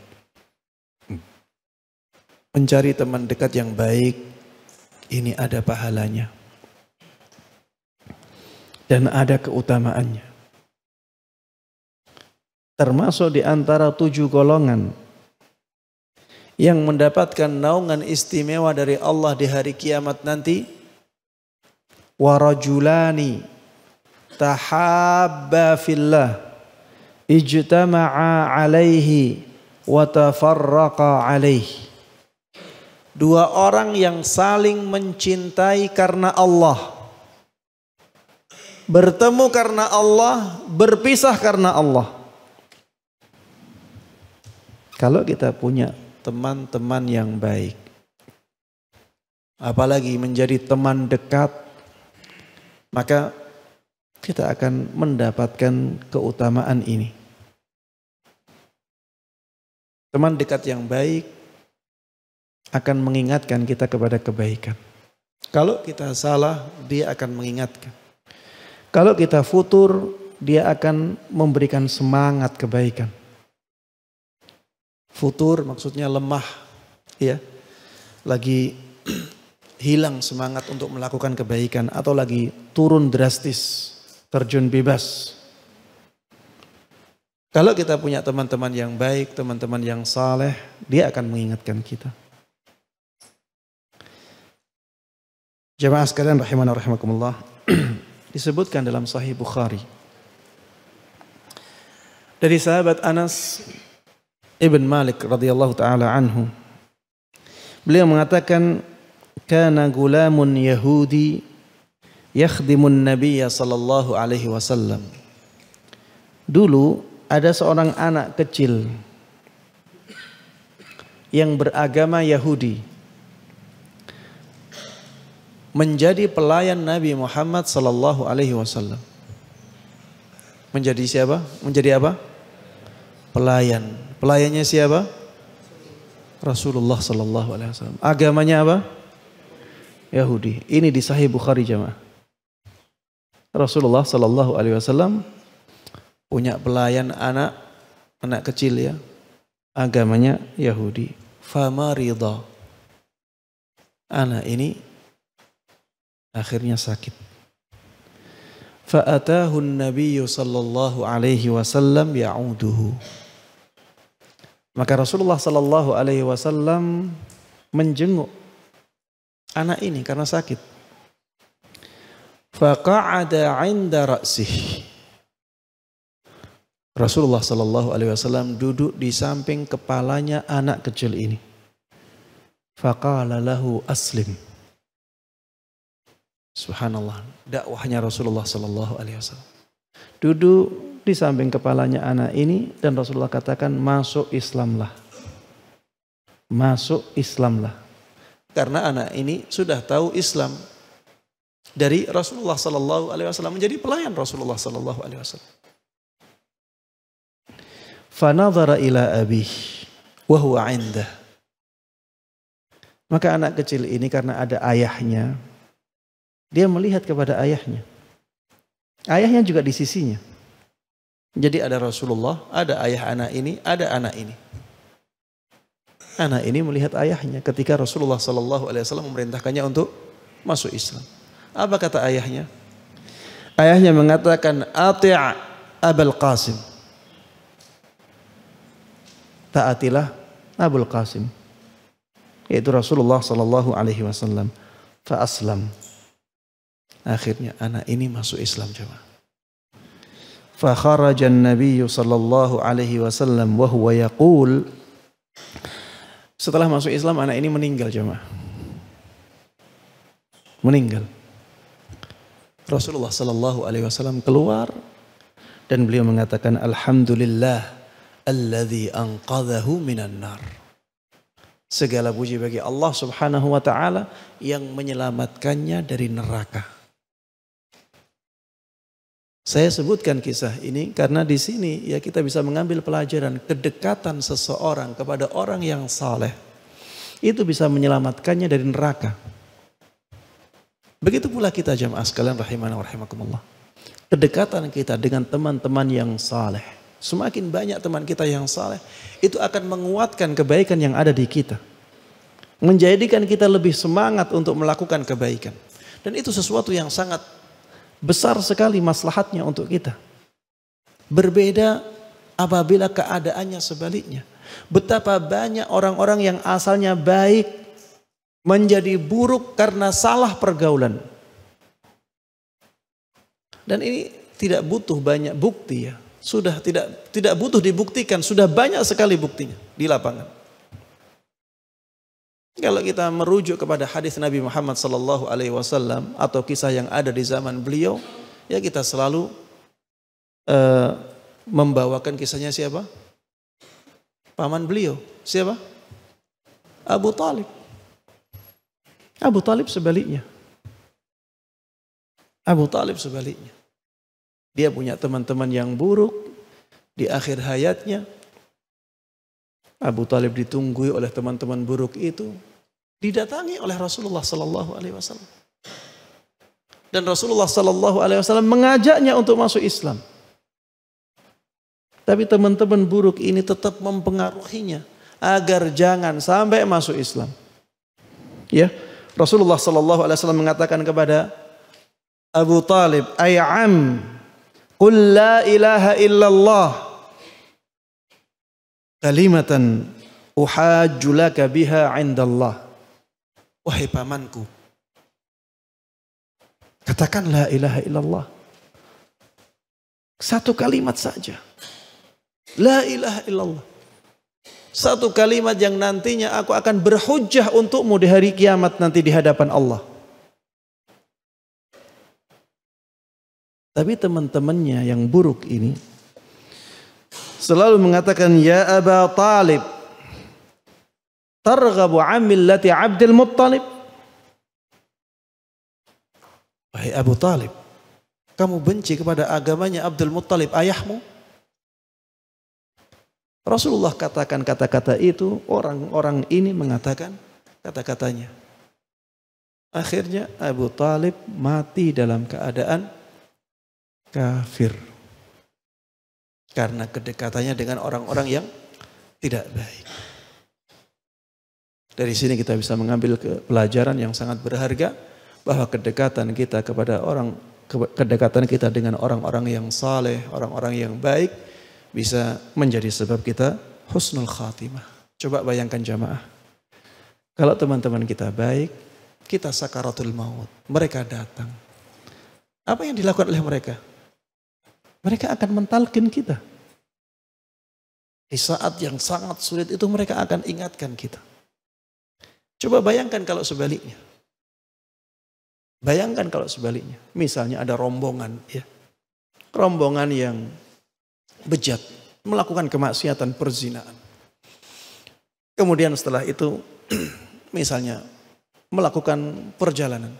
Mencari teman dekat yang baik, ini ada pahalanya. Dan ada keutamaannya. Termasuk di antara 7 golongan yang mendapatkan naungan istimewa dari Allah di hari kiamat nanti. Warajulani tahabba fillah ijtama'a alaihi wa tafarraqa alaihi. 2 orang yang saling mencintai karena Allah. Bertemu karena Allah, berpisah karena Allah. Kalau kita punya teman-teman yang baik, apalagi menjadi teman dekat, maka kita akan mendapatkan keutamaan ini. Teman dekat yang baik akan mengingatkan kita kepada kebaikan. Kalau kita salah, dia akan mengingatkan. Kalau kita futur, dia akan memberikan semangat kebaikan. Futur maksudnya lemah, ya, lagi hilang semangat untuk melakukan kebaikan atau lagi turun drastis, terjun bebas. Kalau kita punya teman-teman yang baik, teman-teman yang saleh, dia akan mengingatkan kita. Jamaah sekalian rahimana rahimakumullah. Disebutkan dalam Sahih Bukhari dari sahabat Anas ibn Malik radhiyallahu taala anhu. Beliau mengatakan, kana gulamun Yahudi yakhdimun Nabiyya sallallahu alaihi wasallam. Dulu ada seorang anak kecil yang beragama Yahudi menjadi pelayan Nabi Muhammad sallallahu alaihi wasallam. Menjadi siapa? Menjadi apa? Pelayan. Pelayannya siapa? Rasulullah sallallahu alaihi wasallam. Agamanya apa? Yahudi. Ini di Sahih Bukhari jamaah. Rasulullah sallallahu alaihi wasallam punya pelayan anak kecil ya. Agamanya Yahudi. Famarida. Anak ini akhirnya sakit. Fa'atahu an-nabiy sallallahu alaihi wasallam ya'uduhu. Maka Rasulullah sallallahu alaihi wasallam menjenguk anak ini karena sakit. Faqa'ada 'inda ra'sih. Rasulullah sallallahu alaihi wasallam duduk di samping kepalanya anak kecil ini. Faqala lahu aslim. Subhanallah, dakwahnya Rasulullah sallallahu alaihi wasallam. Duduk di samping kepalanya anak ini dan Rasulullah katakan, masuk Islamlah. Masuk Islamlah. Karena anak ini sudah tahu Islam dari Rasulullah sallallahu alaihi wasallam, menjadi pelayan Rasulullah sallallahu alaihi wasallam. Fanadhara ila abih wa huwa 'indah. Maka anak kecil ini karena ada ayahnya, dia melihat kepada ayahnya. Ayahnya juga di sisinya. Jadi ada Rasulullah, ada ayah anak ini, ada anak ini. Anak ini melihat ayahnya ketika Rasulullah sallallahu alaihi wasallam memerintahkannya untuk masuk Islam. Apa kata ayahnya? Ayahnya mengatakan, "Ati' Abul Qasim." Taatilah Abul Qasim, yaitu Rasulullah sallallahu alaihi wasallam. Fa aslam. Akhirnya anak ini masuk Islam jemaah. Fa kharaja an-nabiy sallallahu alaihi wasallam wa huwa yaqul. Setelah masuk Islam anak ini meninggal jemaah. Meninggal. Rasulullah sallallahu alaihi wasallam keluar dan beliau mengatakan, alhamdulillah alladzi anqadhahu minan nar. Segala puji bagi Allah Subhanahu wa taala yang menyelamatkannya dari neraka. Saya sebutkan kisah ini karena di sini ya kita bisa mengambil pelajaran kedekatan seseorang kepada orang yang saleh itu bisa menyelamatkannya dari neraka. Begitu pula kita jamaah sekalian rahimana wa rahimakumullah. Kedekatan kita dengan teman-teman yang saleh, semakin banyak teman kita yang saleh, itu akan menguatkan kebaikan yang ada di kita, menjadikan kita lebih semangat untuk melakukan kebaikan. Dan itu sesuatu yang sangat besar sekali maslahatnya untuk kita. Berbeda apabila keadaannya sebaliknya. Betapa banyak orang-orang yang asalnya baik menjadi buruk karena salah pergaulan. Dan ini tidak butuh banyak bukti ya. Sudah tidak butuh dibuktikan, sudah banyak sekali buktinya di lapangan. Kalau kita merujuk kepada hadis Nabi Muhammad sallallahu alaihi wasallam atau kisah yang ada di zaman beliau, ya kita selalu membawakan kisahnya siapa? Paman beliau. Siapa? Abu Talib. Abu Talib sebaliknya. Abu Talib sebaliknya. Dia punya teman-teman yang buruk di akhir hayatnya. Abu Talib ditunggui oleh teman-teman buruk itu, didatangi oleh Rasulullah sallallahu alaihi wasallam. Dan Rasulullah sallallahu alaihi wasallam mengajaknya untuk masuk Islam. Tapi teman-teman buruk ini tetap mempengaruhinya agar jangan sampai masuk Islam. Ya, Rasulullah sallallahu alaihi wasallam mengatakan kepada Abu Talib, "Ay'am, qul la ilaha illallah kalimatan uhajju laka biha 'indallah." Wahai pamanku, Katakan la ilaha illallah. Satu kalimat saja. La ilaha illallah. Satu kalimat yang nantinya aku akan berhujjah untukmu di hari kiamat nanti di hadapan Allah. Tapi teman-temannya yang buruk ini selalu mengatakan, ya Aba Talib, targhabu an millati Abdul Muttalib. Wahai Abu Talib, kamu benci kepada agamanya Abdul Muttalib, ayahmu? Rasulullah katakan kata-kata itu, orang-orang ini mengatakan kata-katanya. Akhirnya Abu Talib mati dalam keadaan kafir. Karena kedekatannya dengan orang-orang yang tidak baik. Dari sini kita bisa mengambil pelajaran yang sangat berharga, bahwa kedekatan kita kedekatan kita dengan orang-orang yang saleh, orang-orang yang baik, bisa menjadi sebab kita husnul khatimah. Coba bayangkan jamaah, kalau teman-teman kita baik, kita sakaratul maut, mereka datang. Apa yang dilakukan oleh mereka? Mereka akan mentalkin kita. Di saat yang sangat sulit itu mereka akan ingatkan kita. Coba bayangkan kalau sebaliknya. Bayangkan kalau sebaliknya. Misalnya ada rombongan, ya, rombongan yang bejat, melakukan kemaksiatan perzinaan. Kemudian setelah itu misalnya melakukan perjalanan.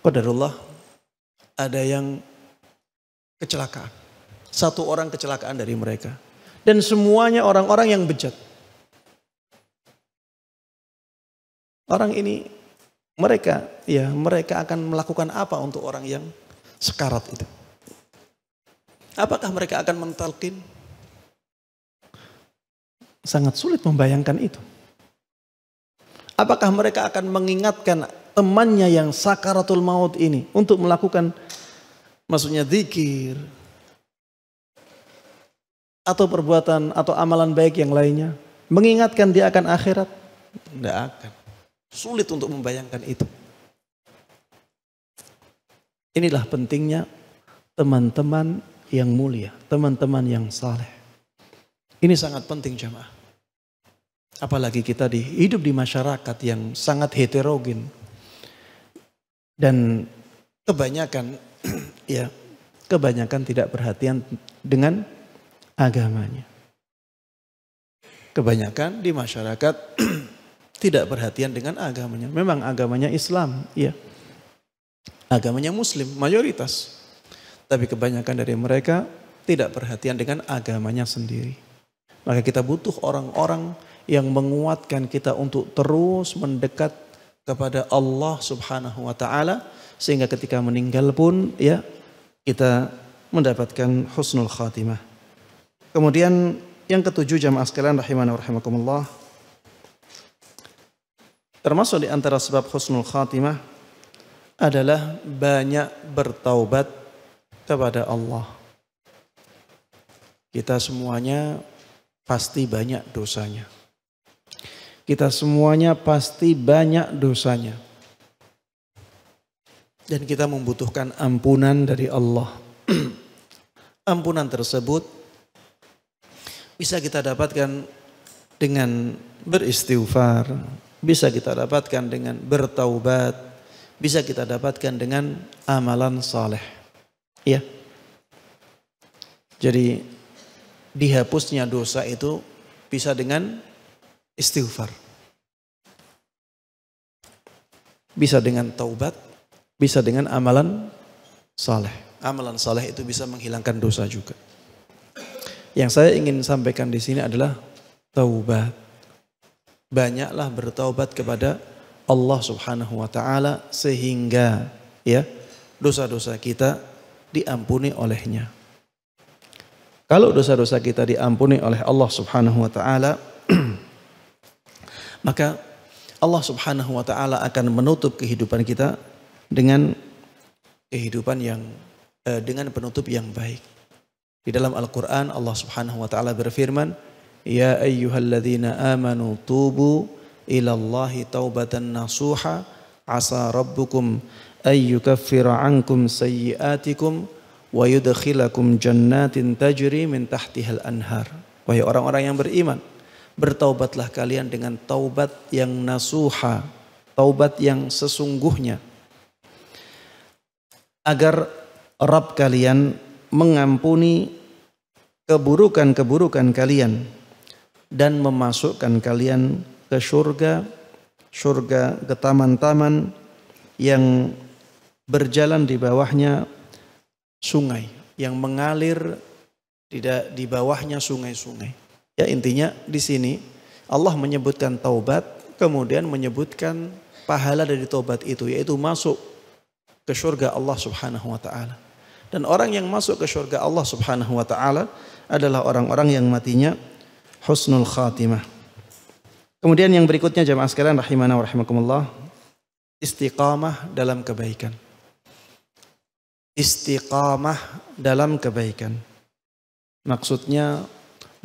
Qadarullah, ada yang kecelakaan. Satu orang kecelakaan dari mereka. Dan semuanya orang-orang yang bejat. Orang ini mereka akan melakukan apa untuk orang yang sekarat itu? Apakah mereka akan mentalkin? Sangat sulit membayangkan itu. Apakah mereka akan mengingatkan temannya yang sakaratul maut ini untuk melakukan, maksudnya zikir atau perbuatan atau amalan baik yang lainnya, mengingatkan dia akan akhirat? Tidak akan. Sulit untuk membayangkan itu. Inilah pentingnya teman-teman yang mulia, teman-teman yang saleh. Ini sangat penting jamaah. Apalagi kita hidup di masyarakat yang sangat heterogen. Dan kebanyakan tidak perhatian dengan agamanya. Kebanyakan di masyarakat tidak perhatian dengan agamanya. Memang agamanya Islam, ya. Agamanya Muslim, mayoritas. Tapi kebanyakan dari mereka tidak perhatian dengan agamanya sendiri. Maka kita butuh orang-orang yang menguatkan kita untuk terus mendekat kepada Allah Subhanahu wa taala, sehingga ketika meninggal pun ya kita mendapatkan husnul khatimah. Kemudian yang ketujuh jamaah sekalian rahimana wa rahimakumullah, termasuk di antara sebab husnul khatimah adalah banyak bertaubat kepada Allah. Kita semuanya pasti banyak dosanya. Kita semuanya pasti banyak dosanya. Dan kita membutuhkan ampunan dari Allah. Ampunan tersebut bisa kita dapatkan dengan beristighfar, bisa kita dapatkan dengan bertaubat, bisa kita dapatkan dengan amalan saleh. Ya. Jadi dihapusnya dosa itu bisa dengan istighfar. Bisa dengan taubat, bisa dengan amalan saleh. Amalan saleh itu bisa menghilangkan dosa juga. Yang saya ingin sampaikan di sini adalah taubat. Banyaklah bertaubat kepada Allah Subhanahu wa taala sehingga ya dosa-dosa kita diampuni olehnya. Kalau dosa-dosa kita diampuni oleh Allah Subhanahu wa taala, maka Allah Subhanahu wa taala akan menutup kehidupan kita dengan kehidupan yang dengan penutup yang baik. Di dalam Al-Qur'an Allah Subhanahu wa taala berfirman, "Ya ayyuhalladzina amanu tubu ilallahi taubatan nasuha asa rabbukum ayyukaffira ankum sayyiatikum wa yudkhilakum jannatin tajri min tahtihal anhar. Wahai orang-orang yang beriman, bertaubatlah kalian dengan taubat yang nasuha, taubat yang sesungguhnya, agar Rabb kalian mengampuni keburukan-keburukan kalian dan memasukkan kalian ke surga, surga ke taman-taman yang berjalan di bawahnya sungai, yang mengalir tidak di bawahnya sungai-sungai. Ya, intinya di sini Allah menyebutkan taubat, kemudian menyebutkan pahala dari taubat itu, yaitu masuk ke surga Allah Subhanahu wa taala. Dan orang yang masuk ke surga Allah Subhanahu wa taala adalah orang-orang yang matinya husnul khatimah. Kemudian yang berikutnya jamaah sekalian rahimana wa rahimakumullah, istiqamah dalam kebaikan. Istiqamah dalam kebaikan. Maksudnya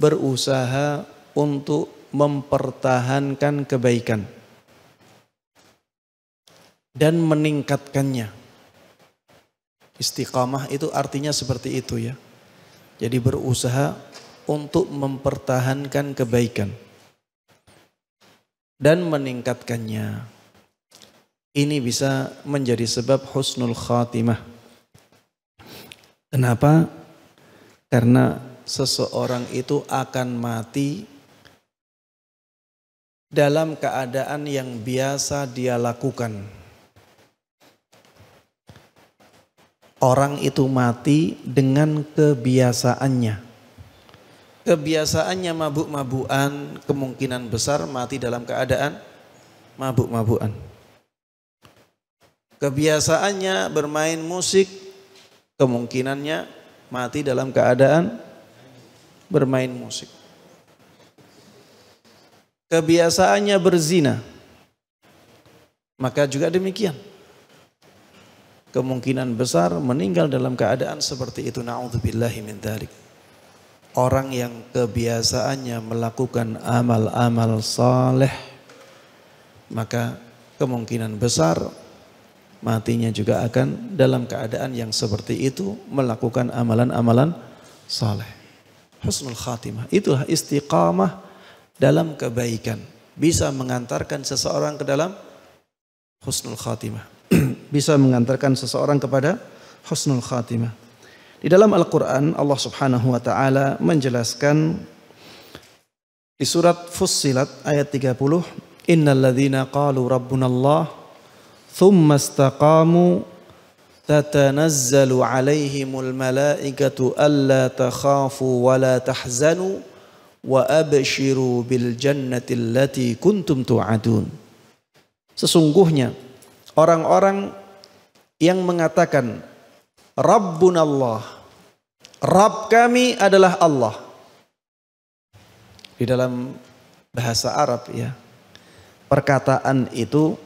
berusaha untuk mempertahankan kebaikan dan meningkatkannya. Istiqamah itu artinya seperti itu ya. Jadi berusaha untuk mempertahankan kebaikan dan meningkatkannya. Ini bisa menjadi sebab husnul khatimah. Kenapa? Karena seseorang itu akan mati dalam keadaan yang biasa dia lakukan. Orang itu mati dengan kebiasaannya. Kebiasaannya mabuk-mabukan, kemungkinan besar mati dalam keadaan mabuk-mabukan. Kebiasaannya bermain musik, kemungkinannya mati dalam keadaan bermain musik. Kebiasaannya berzina, maka juga demikian. Kemungkinan besar meninggal dalam keadaan seperti itu. Na'udzubillahi min dzalik. Orang yang kebiasaannya melakukan amal-amal saleh, maka kemungkinan besar matinya juga akan dalam keadaan yang seperti itu, melakukan amalan-amalan saleh. Husnul khatimah, itulah istiqamah dalam kebaikan. Bisa mengantarkan seseorang ke dalam husnul khatimah. Bisa mengantarkan seseorang kepada husnul khatimah. Di dalam Al-Quran Allah Subhanahu wa ta'ala menjelaskan di surat Fussilat ayat 30, innal ladzina qalu rabbunallah thumma istaqamu tatanazzalu alaihimul malaikatu alla takhafu wa la tahzanu wa abshiru bil jannati allati kuntum tu'adun. Sesungguhnya orang-orang yang mengatakan Rabbunallah, Rabb kami adalah Allah. Di dalam bahasa Arab ya, perkataan itu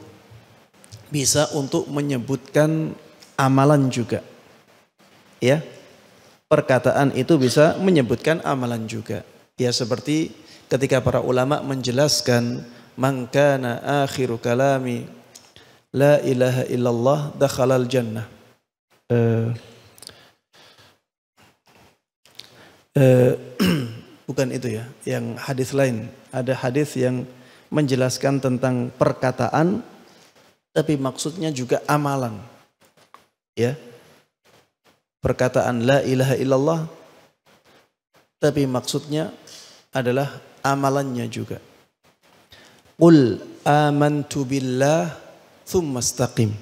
bisa untuk menyebutkan amalan juga. Ya. Perkataan itu bisa menyebutkan amalan juga. Ya, seperti ketika para ulama menjelaskan man kana akhiru kalami la ilaha illallah dakhalal jannah. Bukan itu ya, yang hadis lain. Ada hadis yang menjelaskan tentang perkataan tapi maksudnya juga amalan. Ya. Perkataan la ilaha illallah tapi maksudnya adalah amalannya juga. Qul amantu billah tsumma istaqim.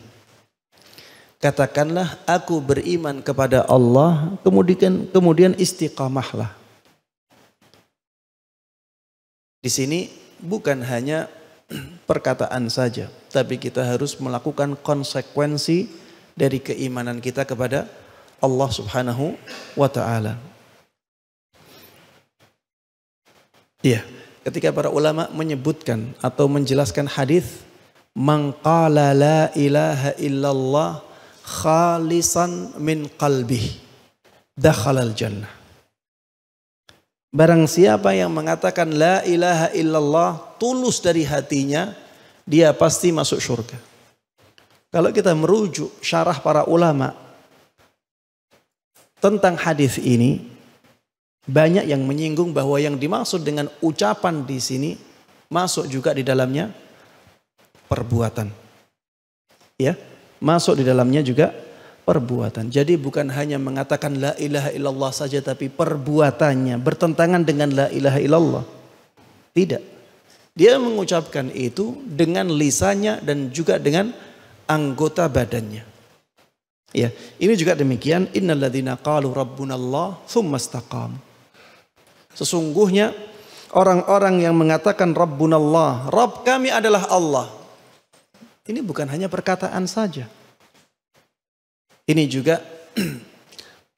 Katakanlah aku beriman kepada Allah, kemudian istiqamahlah. Di sini bukan hanya perkataan saja, tapi kita harus melakukan konsekuensi dari keimanan kita kepada Allah Subhanahu wa ta'ala. Iya, ketika para ulama menyebutkan atau menjelaskan hadis man qala la ilaha illallah khalisan min qalbih dakhalal jannah. Barang siapa yang mengatakan la ilaha illallah tulus dari hatinya, dia pasti masuk surga. Kalau kita merujuk syarah para ulama tentang hadis ini, banyak yang menyinggung bahwa yang dimaksud dengan ucapan di sini masuk juga di dalamnya perbuatan. Ya, masuk di dalamnya juga perbuatan. Jadi bukan hanya mengatakan la ilaha illallah saja, tapi perbuatannya bertentangan dengan la ilaha illallah. Tidak. Dia mengucapkan itu dengan lisannya dan juga dengan anggota badannya. Ya, ini juga demikian. Innalladzina qalu rabbunallah tsumma istaqamu. Sesungguhnya orang-orang yang mengatakan rabbunallah, Rabb kami adalah Allah. Ini bukan hanya perkataan saja. Ini juga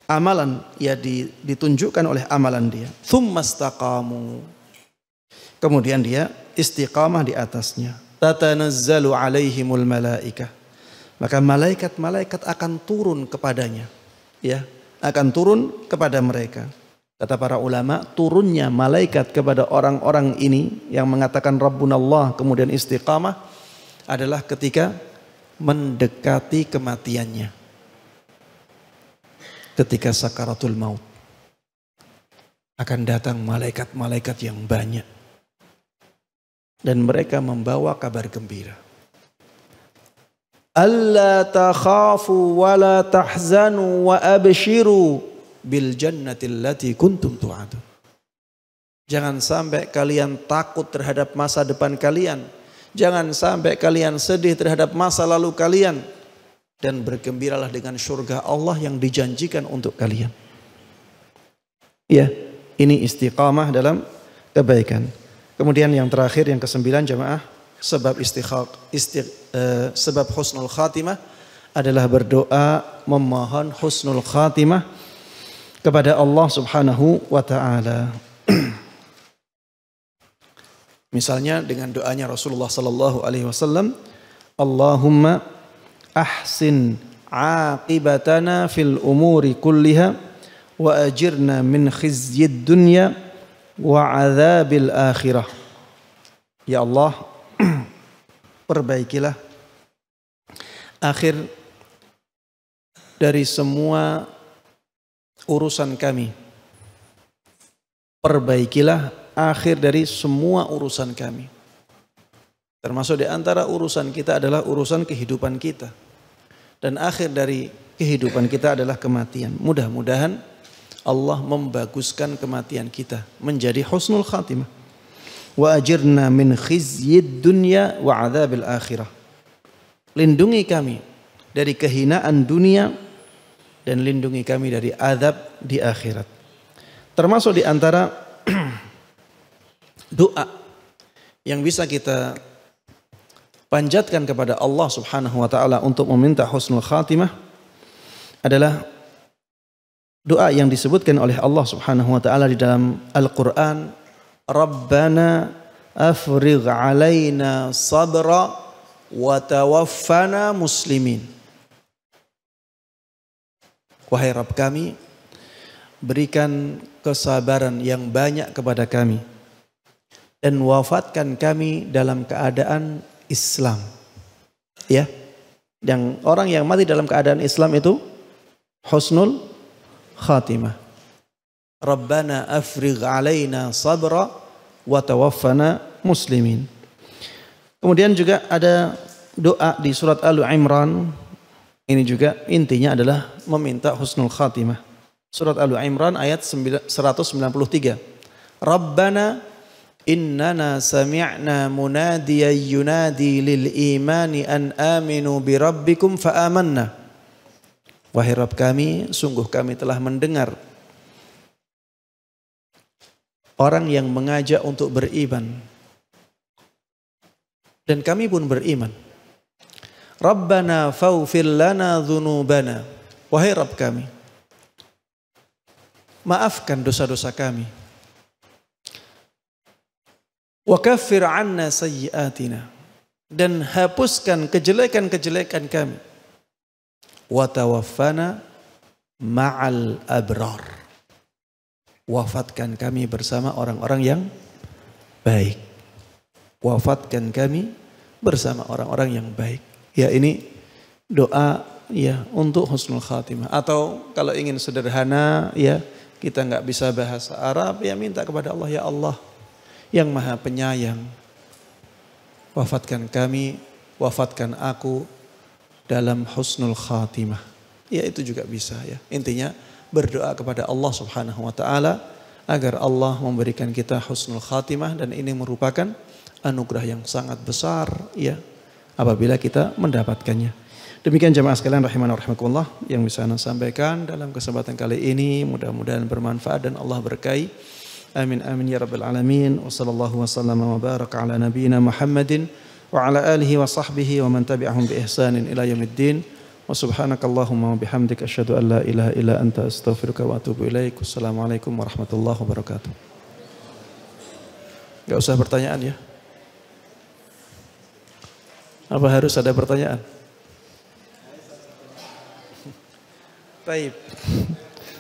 amalan, ya, ditunjukkan oleh amalan dia. Tsumma istaqamu. Kemudian dia istiqamah di atasnya. Tatanazzalu alaihimul malaikah. Maka malaikat-malaikat akan turun kepadanya. Ya, akan turun kepada mereka. Kata para ulama, turunnya malaikat kepada orang-orang ini yang mengatakan Rabbunallah kemudian istiqamah adalah ketika mendekati kematiannya. Ketika sakaratul maut. Akan datang malaikat-malaikat yang banyak. Dan mereka membawa kabar gembira. Alla takhafu wa la tahzanu wa abshiru bil jannati allati kuntum tu'adun. Jangan sampai kalian takut terhadap masa depan kalian. Jangan sampai kalian sedih terhadap masa lalu kalian. Dan bergembiralah dengan surga Allah yang dijanjikan untuk kalian. Ya, ini istiqamah dalam kebaikan. Kemudian yang terakhir, yang ke-9 jamaah, sebab sebab husnul khatimah adalah berdoa memohon husnul khatimah kepada Allah Subhanahu wa taala. Misalnya dengan doanya Rasulullah sallallahu alaihi wasallam, Allahumma ahsin aqibatana fil umuri kulliha wa ajirna min khizyid dunya wa adzabil akhirah. Ya Allah, perbaikilah akhir dari semua urusan kami. Perbaikilah akhir dari semua urusan kami. Termasuk di antara urusan kita adalah urusan kehidupan kita. Dan akhir dari kehidupan kita adalah kematian. Mudah-mudahan Allah membaguskan kematian kita menjadi husnul khatimah. Wa ajirna min khizyid dunya wa adzabil akhirah. Lindungi kami dari kehinaan dunia dan lindungi kami dari azab di akhirat. Termasuk di antara doa yang bisa kita panjatkan kepada Allah Subhanahu wa taala untuk meminta husnul khatimah adalah doa yang disebutkan oleh Allah Subhanahu wa taala di dalam Al-Qur'an, Rabbana afrigh 'alaina sabra wa tawaffana muslimin. Wahai Rabb kami, berikan kesabaran yang banyak kepada kami dan wafatkan kami dalam keadaan Islam. Ya. Yang orang yang mati dalam keadaan Islam itu husnul khatimah. Rabbana afrigh 'alaina sabra wa tawaffana muslimin. Kemudian juga ada doa di surat Al-Imran. Ini juga intinya adalah meminta husnul khatimah. Surat Al-Imran ayat 193. Rabbana innana sami'na munadiyan yunadi lil imani an aminu bi rabbikum fa amanna. Wahai Rabb kami, sungguh kami telah mendengar orang yang mengajak untuk beriman. Dan kami pun beriman. Rabbana faghfir lana dzunubana. Wahai Rabb kami, maafkan dosa-dosa kami. Wa kaffir 'anna sayyi'atina. Dan hapuskan kejelekan-kejelekan kami. Wa tawaffana ma'al abrar. Wafatkan kami bersama orang-orang yang baik. Wafatkan kami bersama orang-orang yang baik. Ya, ini doa ya untuk husnul khatimah. Atau kalau ingin sederhana ya kita nggak bisa bahasa Arab ya minta kepada Allah, ya Allah yang maha penyayang, wafatkan kami, wafatkan aku dalam husnul khatimah. Ya itu juga bisa ya. Intinya berdoa kepada Allah Subhanahu wa taala agar Allah memberikan kita husnul khatimah, dan ini merupakan anugerah yang sangat besar ya apabila kita mendapatkannya. Demikian jemaah sekalian rahimana rahimakumullah yang bisa saya sampaikan dalam kesempatan kali ini, mudah-mudahan bermanfaat dan Allah berkahi. Amin amin ya rabbal alamin. Wassallallahu wasallam wa baraka ala nabiyyina Muhammadin wa ala alihi wa sahbihi wa man tabi'ahum bi ihsanin ila yaumiddin. Wa subhanakallahumma wa bihamdika asyhadu an la ilaha illa anta astaghfiruka wa atubu ilaik. Wassalamualaikum warahmatullahi wabarakatuh. Enggak usah pertanyaan ya. Apa harus ada pertanyaan? Baik.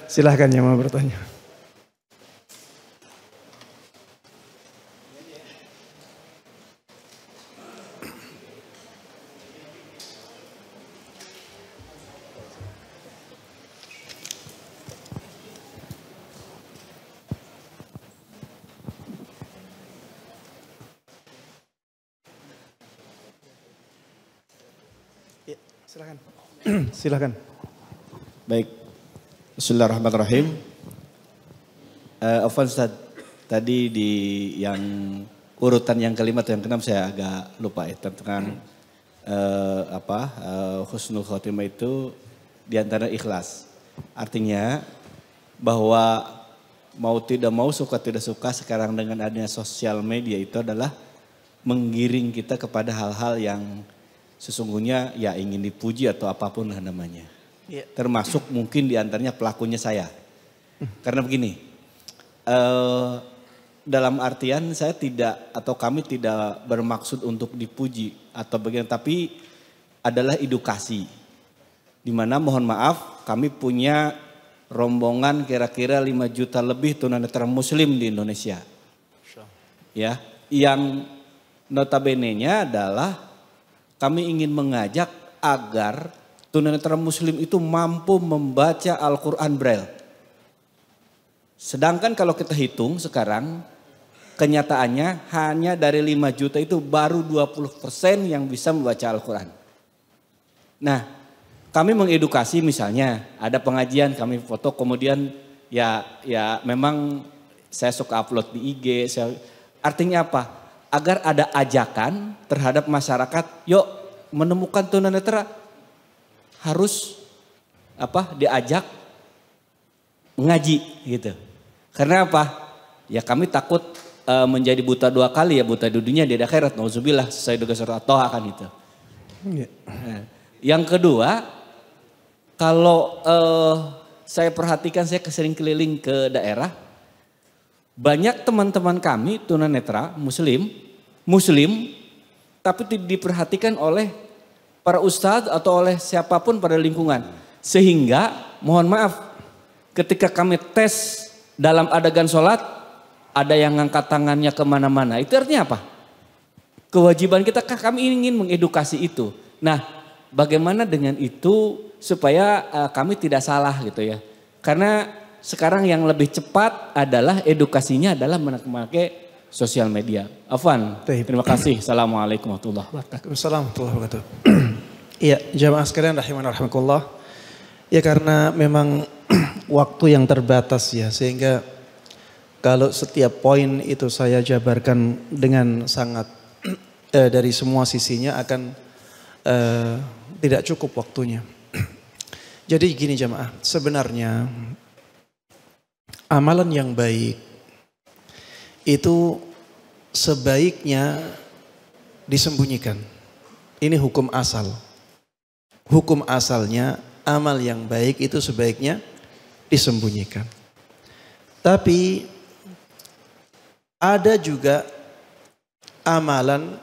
Silahkan yang mau bertanya. Ya, silakan. Silakan. Baik, bismillahirrahmanirrahim. Afwan Ustaz, tadi di yang urutan yang kelima atau yang keenam saya agak lupa ya tentang husnul khotimah itu diantara ikhlas. Artinya bahwa mau tidak mau, suka tidak suka, sekarang dengan adanya sosial media itu adalah menggiring kita kepada hal-hal yang sesungguhnya ya ingin dipuji atau apapun lah namanya. Ya. Termasuk mungkin diantaranya pelakunya saya. Karena begini, dalam artian saya tidak atau kami tidak bermaksud untuk dipuji atau bagian, tapi adalah edukasi. Dimana mohon maaf kami punya rombongan kira-kira 5 juta lebih tunanetra muslim di Indonesia. Ya, yang notabene-nya adalah kami ingin mengajak agar tunanetra muslim itu mampu membaca Al-Quran Braille. Sedangkan kalau kita hitung sekarang, kenyataannya hanya dari 5 juta itu baru 20% yang bisa membaca Al-Quran. Nah, kami mengedukasi misalnya, ada pengajian kami foto, kemudian ya memang saya suka upload di IG. Artinya apa? Agar ada ajakan terhadap masyarakat, yuk menemukan tunanetra harus diajak mengaji gitu. Karena apa? Ya kami takut menjadi buta 2 kali ya, buta di dunia di akhirat. Nauzubillah, sesuai dengan surah At-Taha kan itu. Nah, yang kedua, kalau saya perhatikan, saya sering keliling ke daerah, banyak teman-teman kami tunanetra muslim, tapi tidak diperhatikan oleh para ustadz atau oleh siapapun pada lingkungan. Sehingga mohon maaf, ketika kami tes dalam adegan sholat, ada yang ngangkat tangannya kemana-mana. Itu artinya apa? Kewajiban kita, kami ingin mengedukasi itu. Nah, bagaimana dengan itu supaya kami tidak salah gitu ya. Karena sekarang yang lebih cepat adalah edukasinya adalah memakai sosial media. Afwan, terima kasih. Assalamualaikum warahmatullahi wabarakatuh. Assalamualaikum warahmatullahi wabarakatuh. Iya, jamaah sekalian rahimana rahimakumullah. Ya karena memang waktu yang terbatas ya, sehingga kalau setiap poin itu saya jabarkan dengan sangat dari semua sisinya akan tidak cukup waktunya. Jadi gini jamaah, sebenarnya amalan yang baik itu sebaiknya disembunyikan. Ini hukum asal. Hukum asalnya amal yang baik itu sebaiknya disembunyikan. Tapi ada juga amalan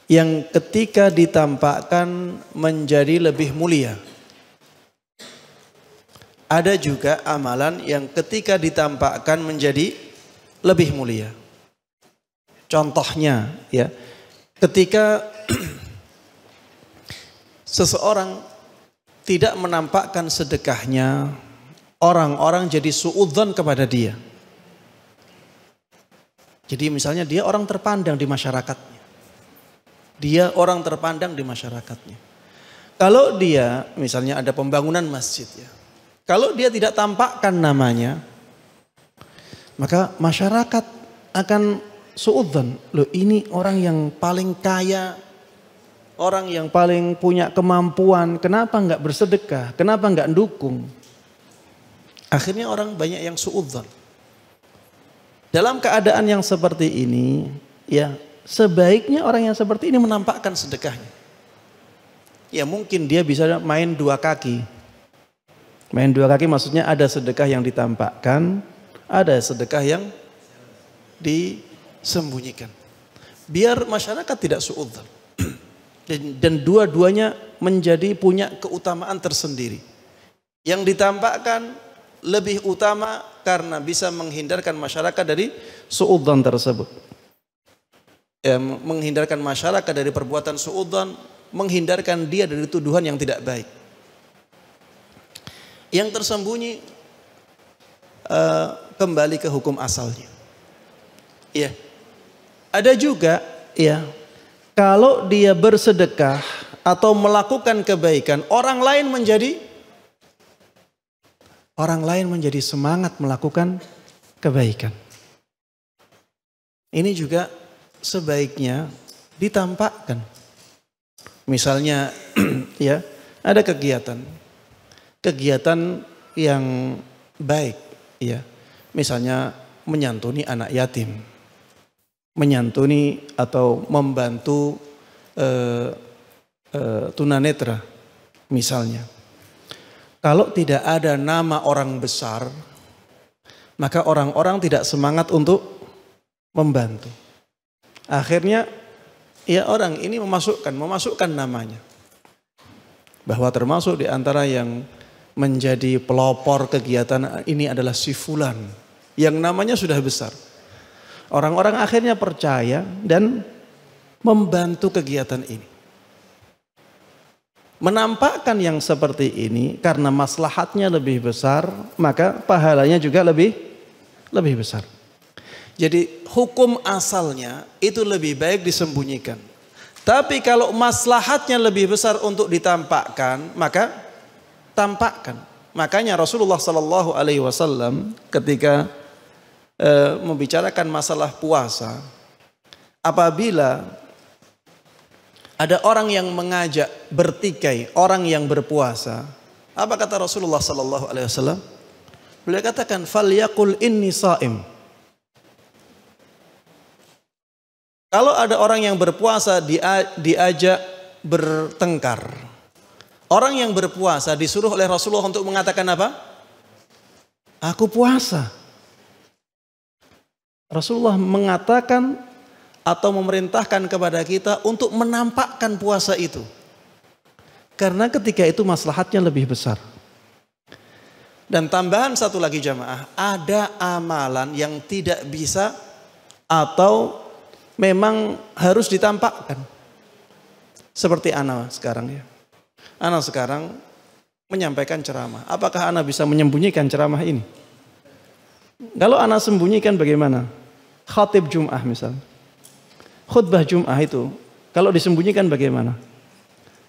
yang ketika ditampakkan menjadi lebih mulia. Ada juga amalan yang ketika ditampakkan menjadi lebih mulia. Contohnya ya, ketika seseorang tidak menampakkan sedekahnya, orang-orang jadi suudzon kepada dia. Jadi misalnya dia orang terpandang di masyarakatnya. Dia orang terpandang di masyarakatnya. Kalau dia misalnya ada pembangunan masjid ya. Kalau dia tidak tampakkan namanya, maka masyarakat akan suudzon. Loh, ini orang yang paling kaya, orang yang paling punya kemampuan, kenapa enggak bersedekah? Kenapa enggak dukung? Akhirnya orang banyak yang suudzon. Dalam keadaan yang seperti ini, ya sebaiknya orang yang seperti ini menampakkan sedekahnya. Ya mungkin dia bisa main dua kaki. Main dua kaki maksudnya ada sedekah yang ditampakkan, ada sedekah yang disembunyikan. Biar masyarakat tidak suudzon. Dan dua-duanya menjadi punya keutamaan tersendiri. Yang ditampakkan lebih utama karena bisa menghindarkan masyarakat dari suudzon tersebut. Ya, menghindarkan masyarakat dari perbuatan suudzon, menghindarkan dia dari tuduhan yang tidak baik. Yang tersembunyi kembali ke hukum asalnya. Ya. Ada juga ya, kalau dia bersedekah atau melakukan kebaikan, orang lain menjadi semangat melakukan kebaikan. Ini juga sebaiknya ditampakkan. Misalnya ya, ada kegiatan yang baik ya. Misalnya menyantuni anak yatim. Menyantuni atau membantu tunanetra misalnya. Kalau tidak ada nama orang besar, maka orang-orang tidak semangat untuk membantu. Akhirnya ya orang ini memasukkan namanya. Bahwa termasuk di antara yang menjadi pelopor kegiatan ini adalah si fulan yang namanya sudah besar. Orang-orang akhirnya percaya dan membantu kegiatan ini. Menampakkan yang seperti ini karena maslahatnya lebih besar, maka pahalanya juga lebih besar. Jadi hukum asalnya itu lebih baik disembunyikan. Tapi kalau maslahatnya lebih besar untuk ditampakkan, maka tampakkan. Makanya Rasulullah SAW ketika membicarakan masalah puasa, apabila ada orang yang mengajak bertikai orang yang berpuasa, apa kata Rasulullah SAW? Beliau katakan, "Falyaqul inni shaim." Kalau ada orang yang berpuasa diajak bertengkar, orang yang berpuasa disuruh oleh Rasulullah untuk mengatakan apa? Aku puasa. Rasulullah mengatakan atau memerintahkan kepada kita untuk menampakkan puasa itu. Karena ketika itu maslahatnya lebih besar. Dan tambahan satu lagi jamaah, ada amalan yang tidak bisa atau memang harus ditampakkan. Seperti ana sekarang ya. Ana sekarang menyampaikan ceramah. Apakah ana bisa menyembunyikan ceramah ini? Kalau ana sembunyikan bagaimana? Khatib Jum'ah misalnya. Khutbah Jum'ah itu kalau disembunyikan bagaimana?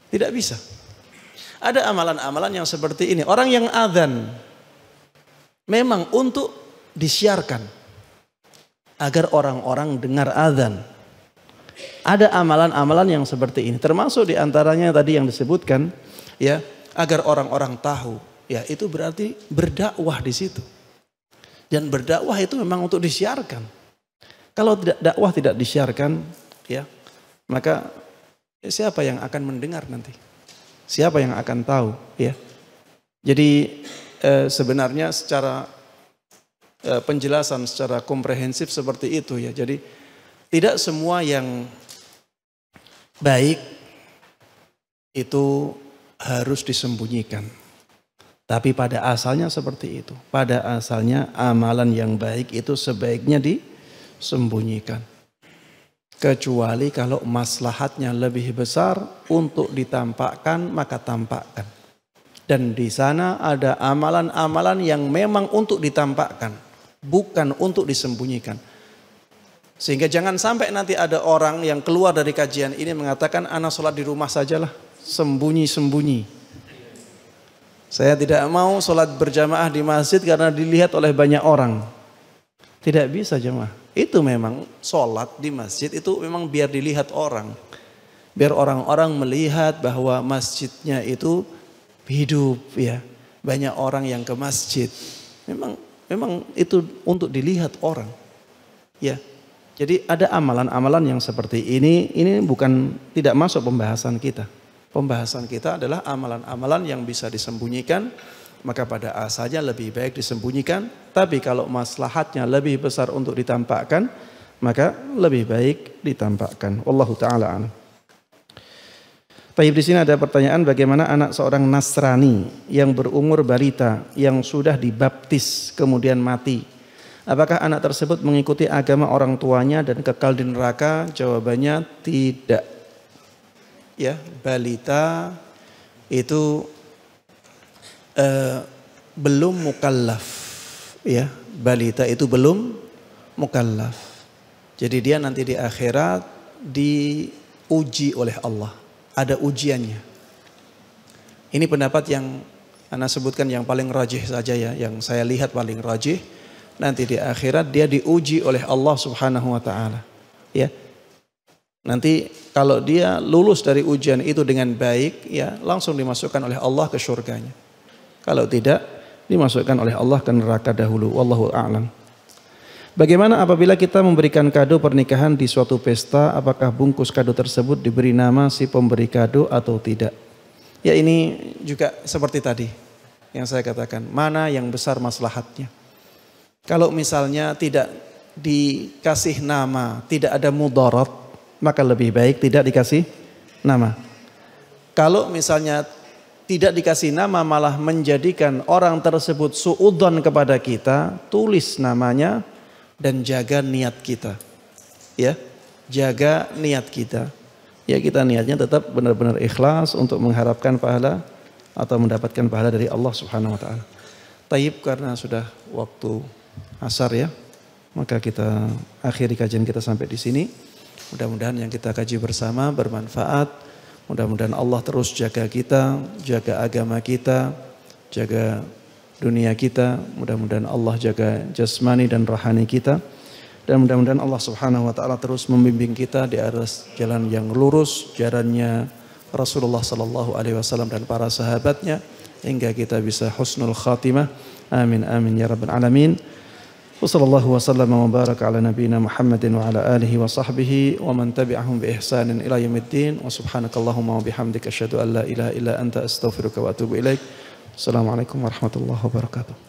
Tidak bisa. Ada amalan-amalan yang seperti ini. Orang yang adzan memang untuk disiarkan agar orang-orang dengar adzan. Ada amalan-amalan yang seperti ini. Termasuk diantaranya tadi yang disebutkan ya, agar orang-orang tahu. Ya, itu berarti berdakwah di situ. Dan berdakwah itu memang untuk disiarkan. Kalau dakwah tidak disiarkan, ya, maka siapa yang akan mendengar nanti? Siapa yang akan tahu? Ya, jadi sebenarnya secara penjelasan secara komprehensif seperti itu ya. Jadi tidak semua yang baik itu harus disembunyikan. Tapi pada asalnya seperti itu. Pada asalnya amalan yang baik itu sebaiknya disembunyikan. Kecuali kalau maslahatnya lebih besar untuk ditampakkan, maka tampakkan. Dan di sana ada amalan-amalan yang memang untuk ditampakkan, bukan untuk disembunyikan. Sehingga jangan sampai nanti ada orang yang keluar dari kajian ini mengatakan, ana sholat di rumah sajalah, sembunyi-sembunyi. Saya tidak mau sholat berjamaah di masjid karena dilihat oleh banyak orang. Tidak bisa jemaah. Itu memang sholat di masjid itu memang biar dilihat orang. Biar orang-orang melihat bahwa masjidnya itu hidup ya. Banyak orang yang ke masjid. Memang itu untuk dilihat orang. Ya. Jadi ada amalan-amalan yang seperti ini bukan tidak masuk pembahasan kita. Pembahasan kita adalah amalan-amalan yang bisa disembunyikan, maka pada asalnya lebih baik disembunyikan. Tapi kalau maslahatnya lebih besar untuk ditampakkan, maka lebih baik ditampakkan. Wallahu taala a'lam. Baik, di sini ada pertanyaan, bagaimana anak seorang Nasrani yang berumur balita yang sudah dibaptis kemudian mati? Apakah anak tersebut mengikuti agama orang tuanya dan kekal di neraka? Jawabannya tidak. Ya, balita itu belum mukallaf. Ya, balita itu belum mukallaf. Jadi dia nanti di akhirat diuji oleh Allah. Ada ujiannya. Ini pendapat yang ana sebutkan yang paling rajih saja ya, yang saya lihat paling rajih. Nanti di akhirat dia diuji oleh Allah Subhanahu wa taala. Ya. Nanti kalau dia lulus dari ujian itu dengan baik, ya langsung dimasukkan oleh Allah ke surganya. Kalau tidak, dimasukkan oleh Allah ke neraka dahulu. Wallahu a'lam. Bagaimana apabila kita memberikan kado pernikahan di suatu pesta, apakah bungkus kado tersebut diberi nama si pemberi kado atau tidak? Ya, ini juga seperti tadi yang saya katakan, mana yang besar maslahatnya. Kalau misalnya tidak dikasih nama, tidak ada mudarat, maka lebih baik tidak dikasih nama. Kalau misalnya tidak dikasih nama malah menjadikan orang tersebut suudzon kepada kita, tulis namanya dan jaga niat kita. Ya, jaga niat kita. Ya, kita niatnya tetap benar-benar ikhlas untuk mengharapkan pahala atau mendapatkan pahala dari Allah Subhanahu wa taala. Taib, karena sudah waktu asar ya, maka kita akhiri kajian kita sampai di sini. Mudah-mudahan yang kita kaji bersama bermanfaat. Mudah-mudahan Allah terus jaga kita, jaga agama kita, jaga dunia kita. Mudah-mudahan Allah jaga jasmani dan rohani kita. Dan mudah-mudahan Allah Subhanahu wa taala terus membimbing kita di atas jalan yang lurus, jalannya Rasulullah sallallahu alaihi wasallam dan para sahabatnya, hingga kita bisa husnul khatimah. Amin amin ya rabbal alamin. وصلى الله وسلم وبارك على نبينا محمد وعلى آله وصحبه ومن تبعهم بإحسان إلى يوم الدين وسبحانك اللهم وبحمدك أشهد أن لا إله إلا أنت أستغفرك وأتوب إليك. السلام عليكم ورحمة الله وبركاته.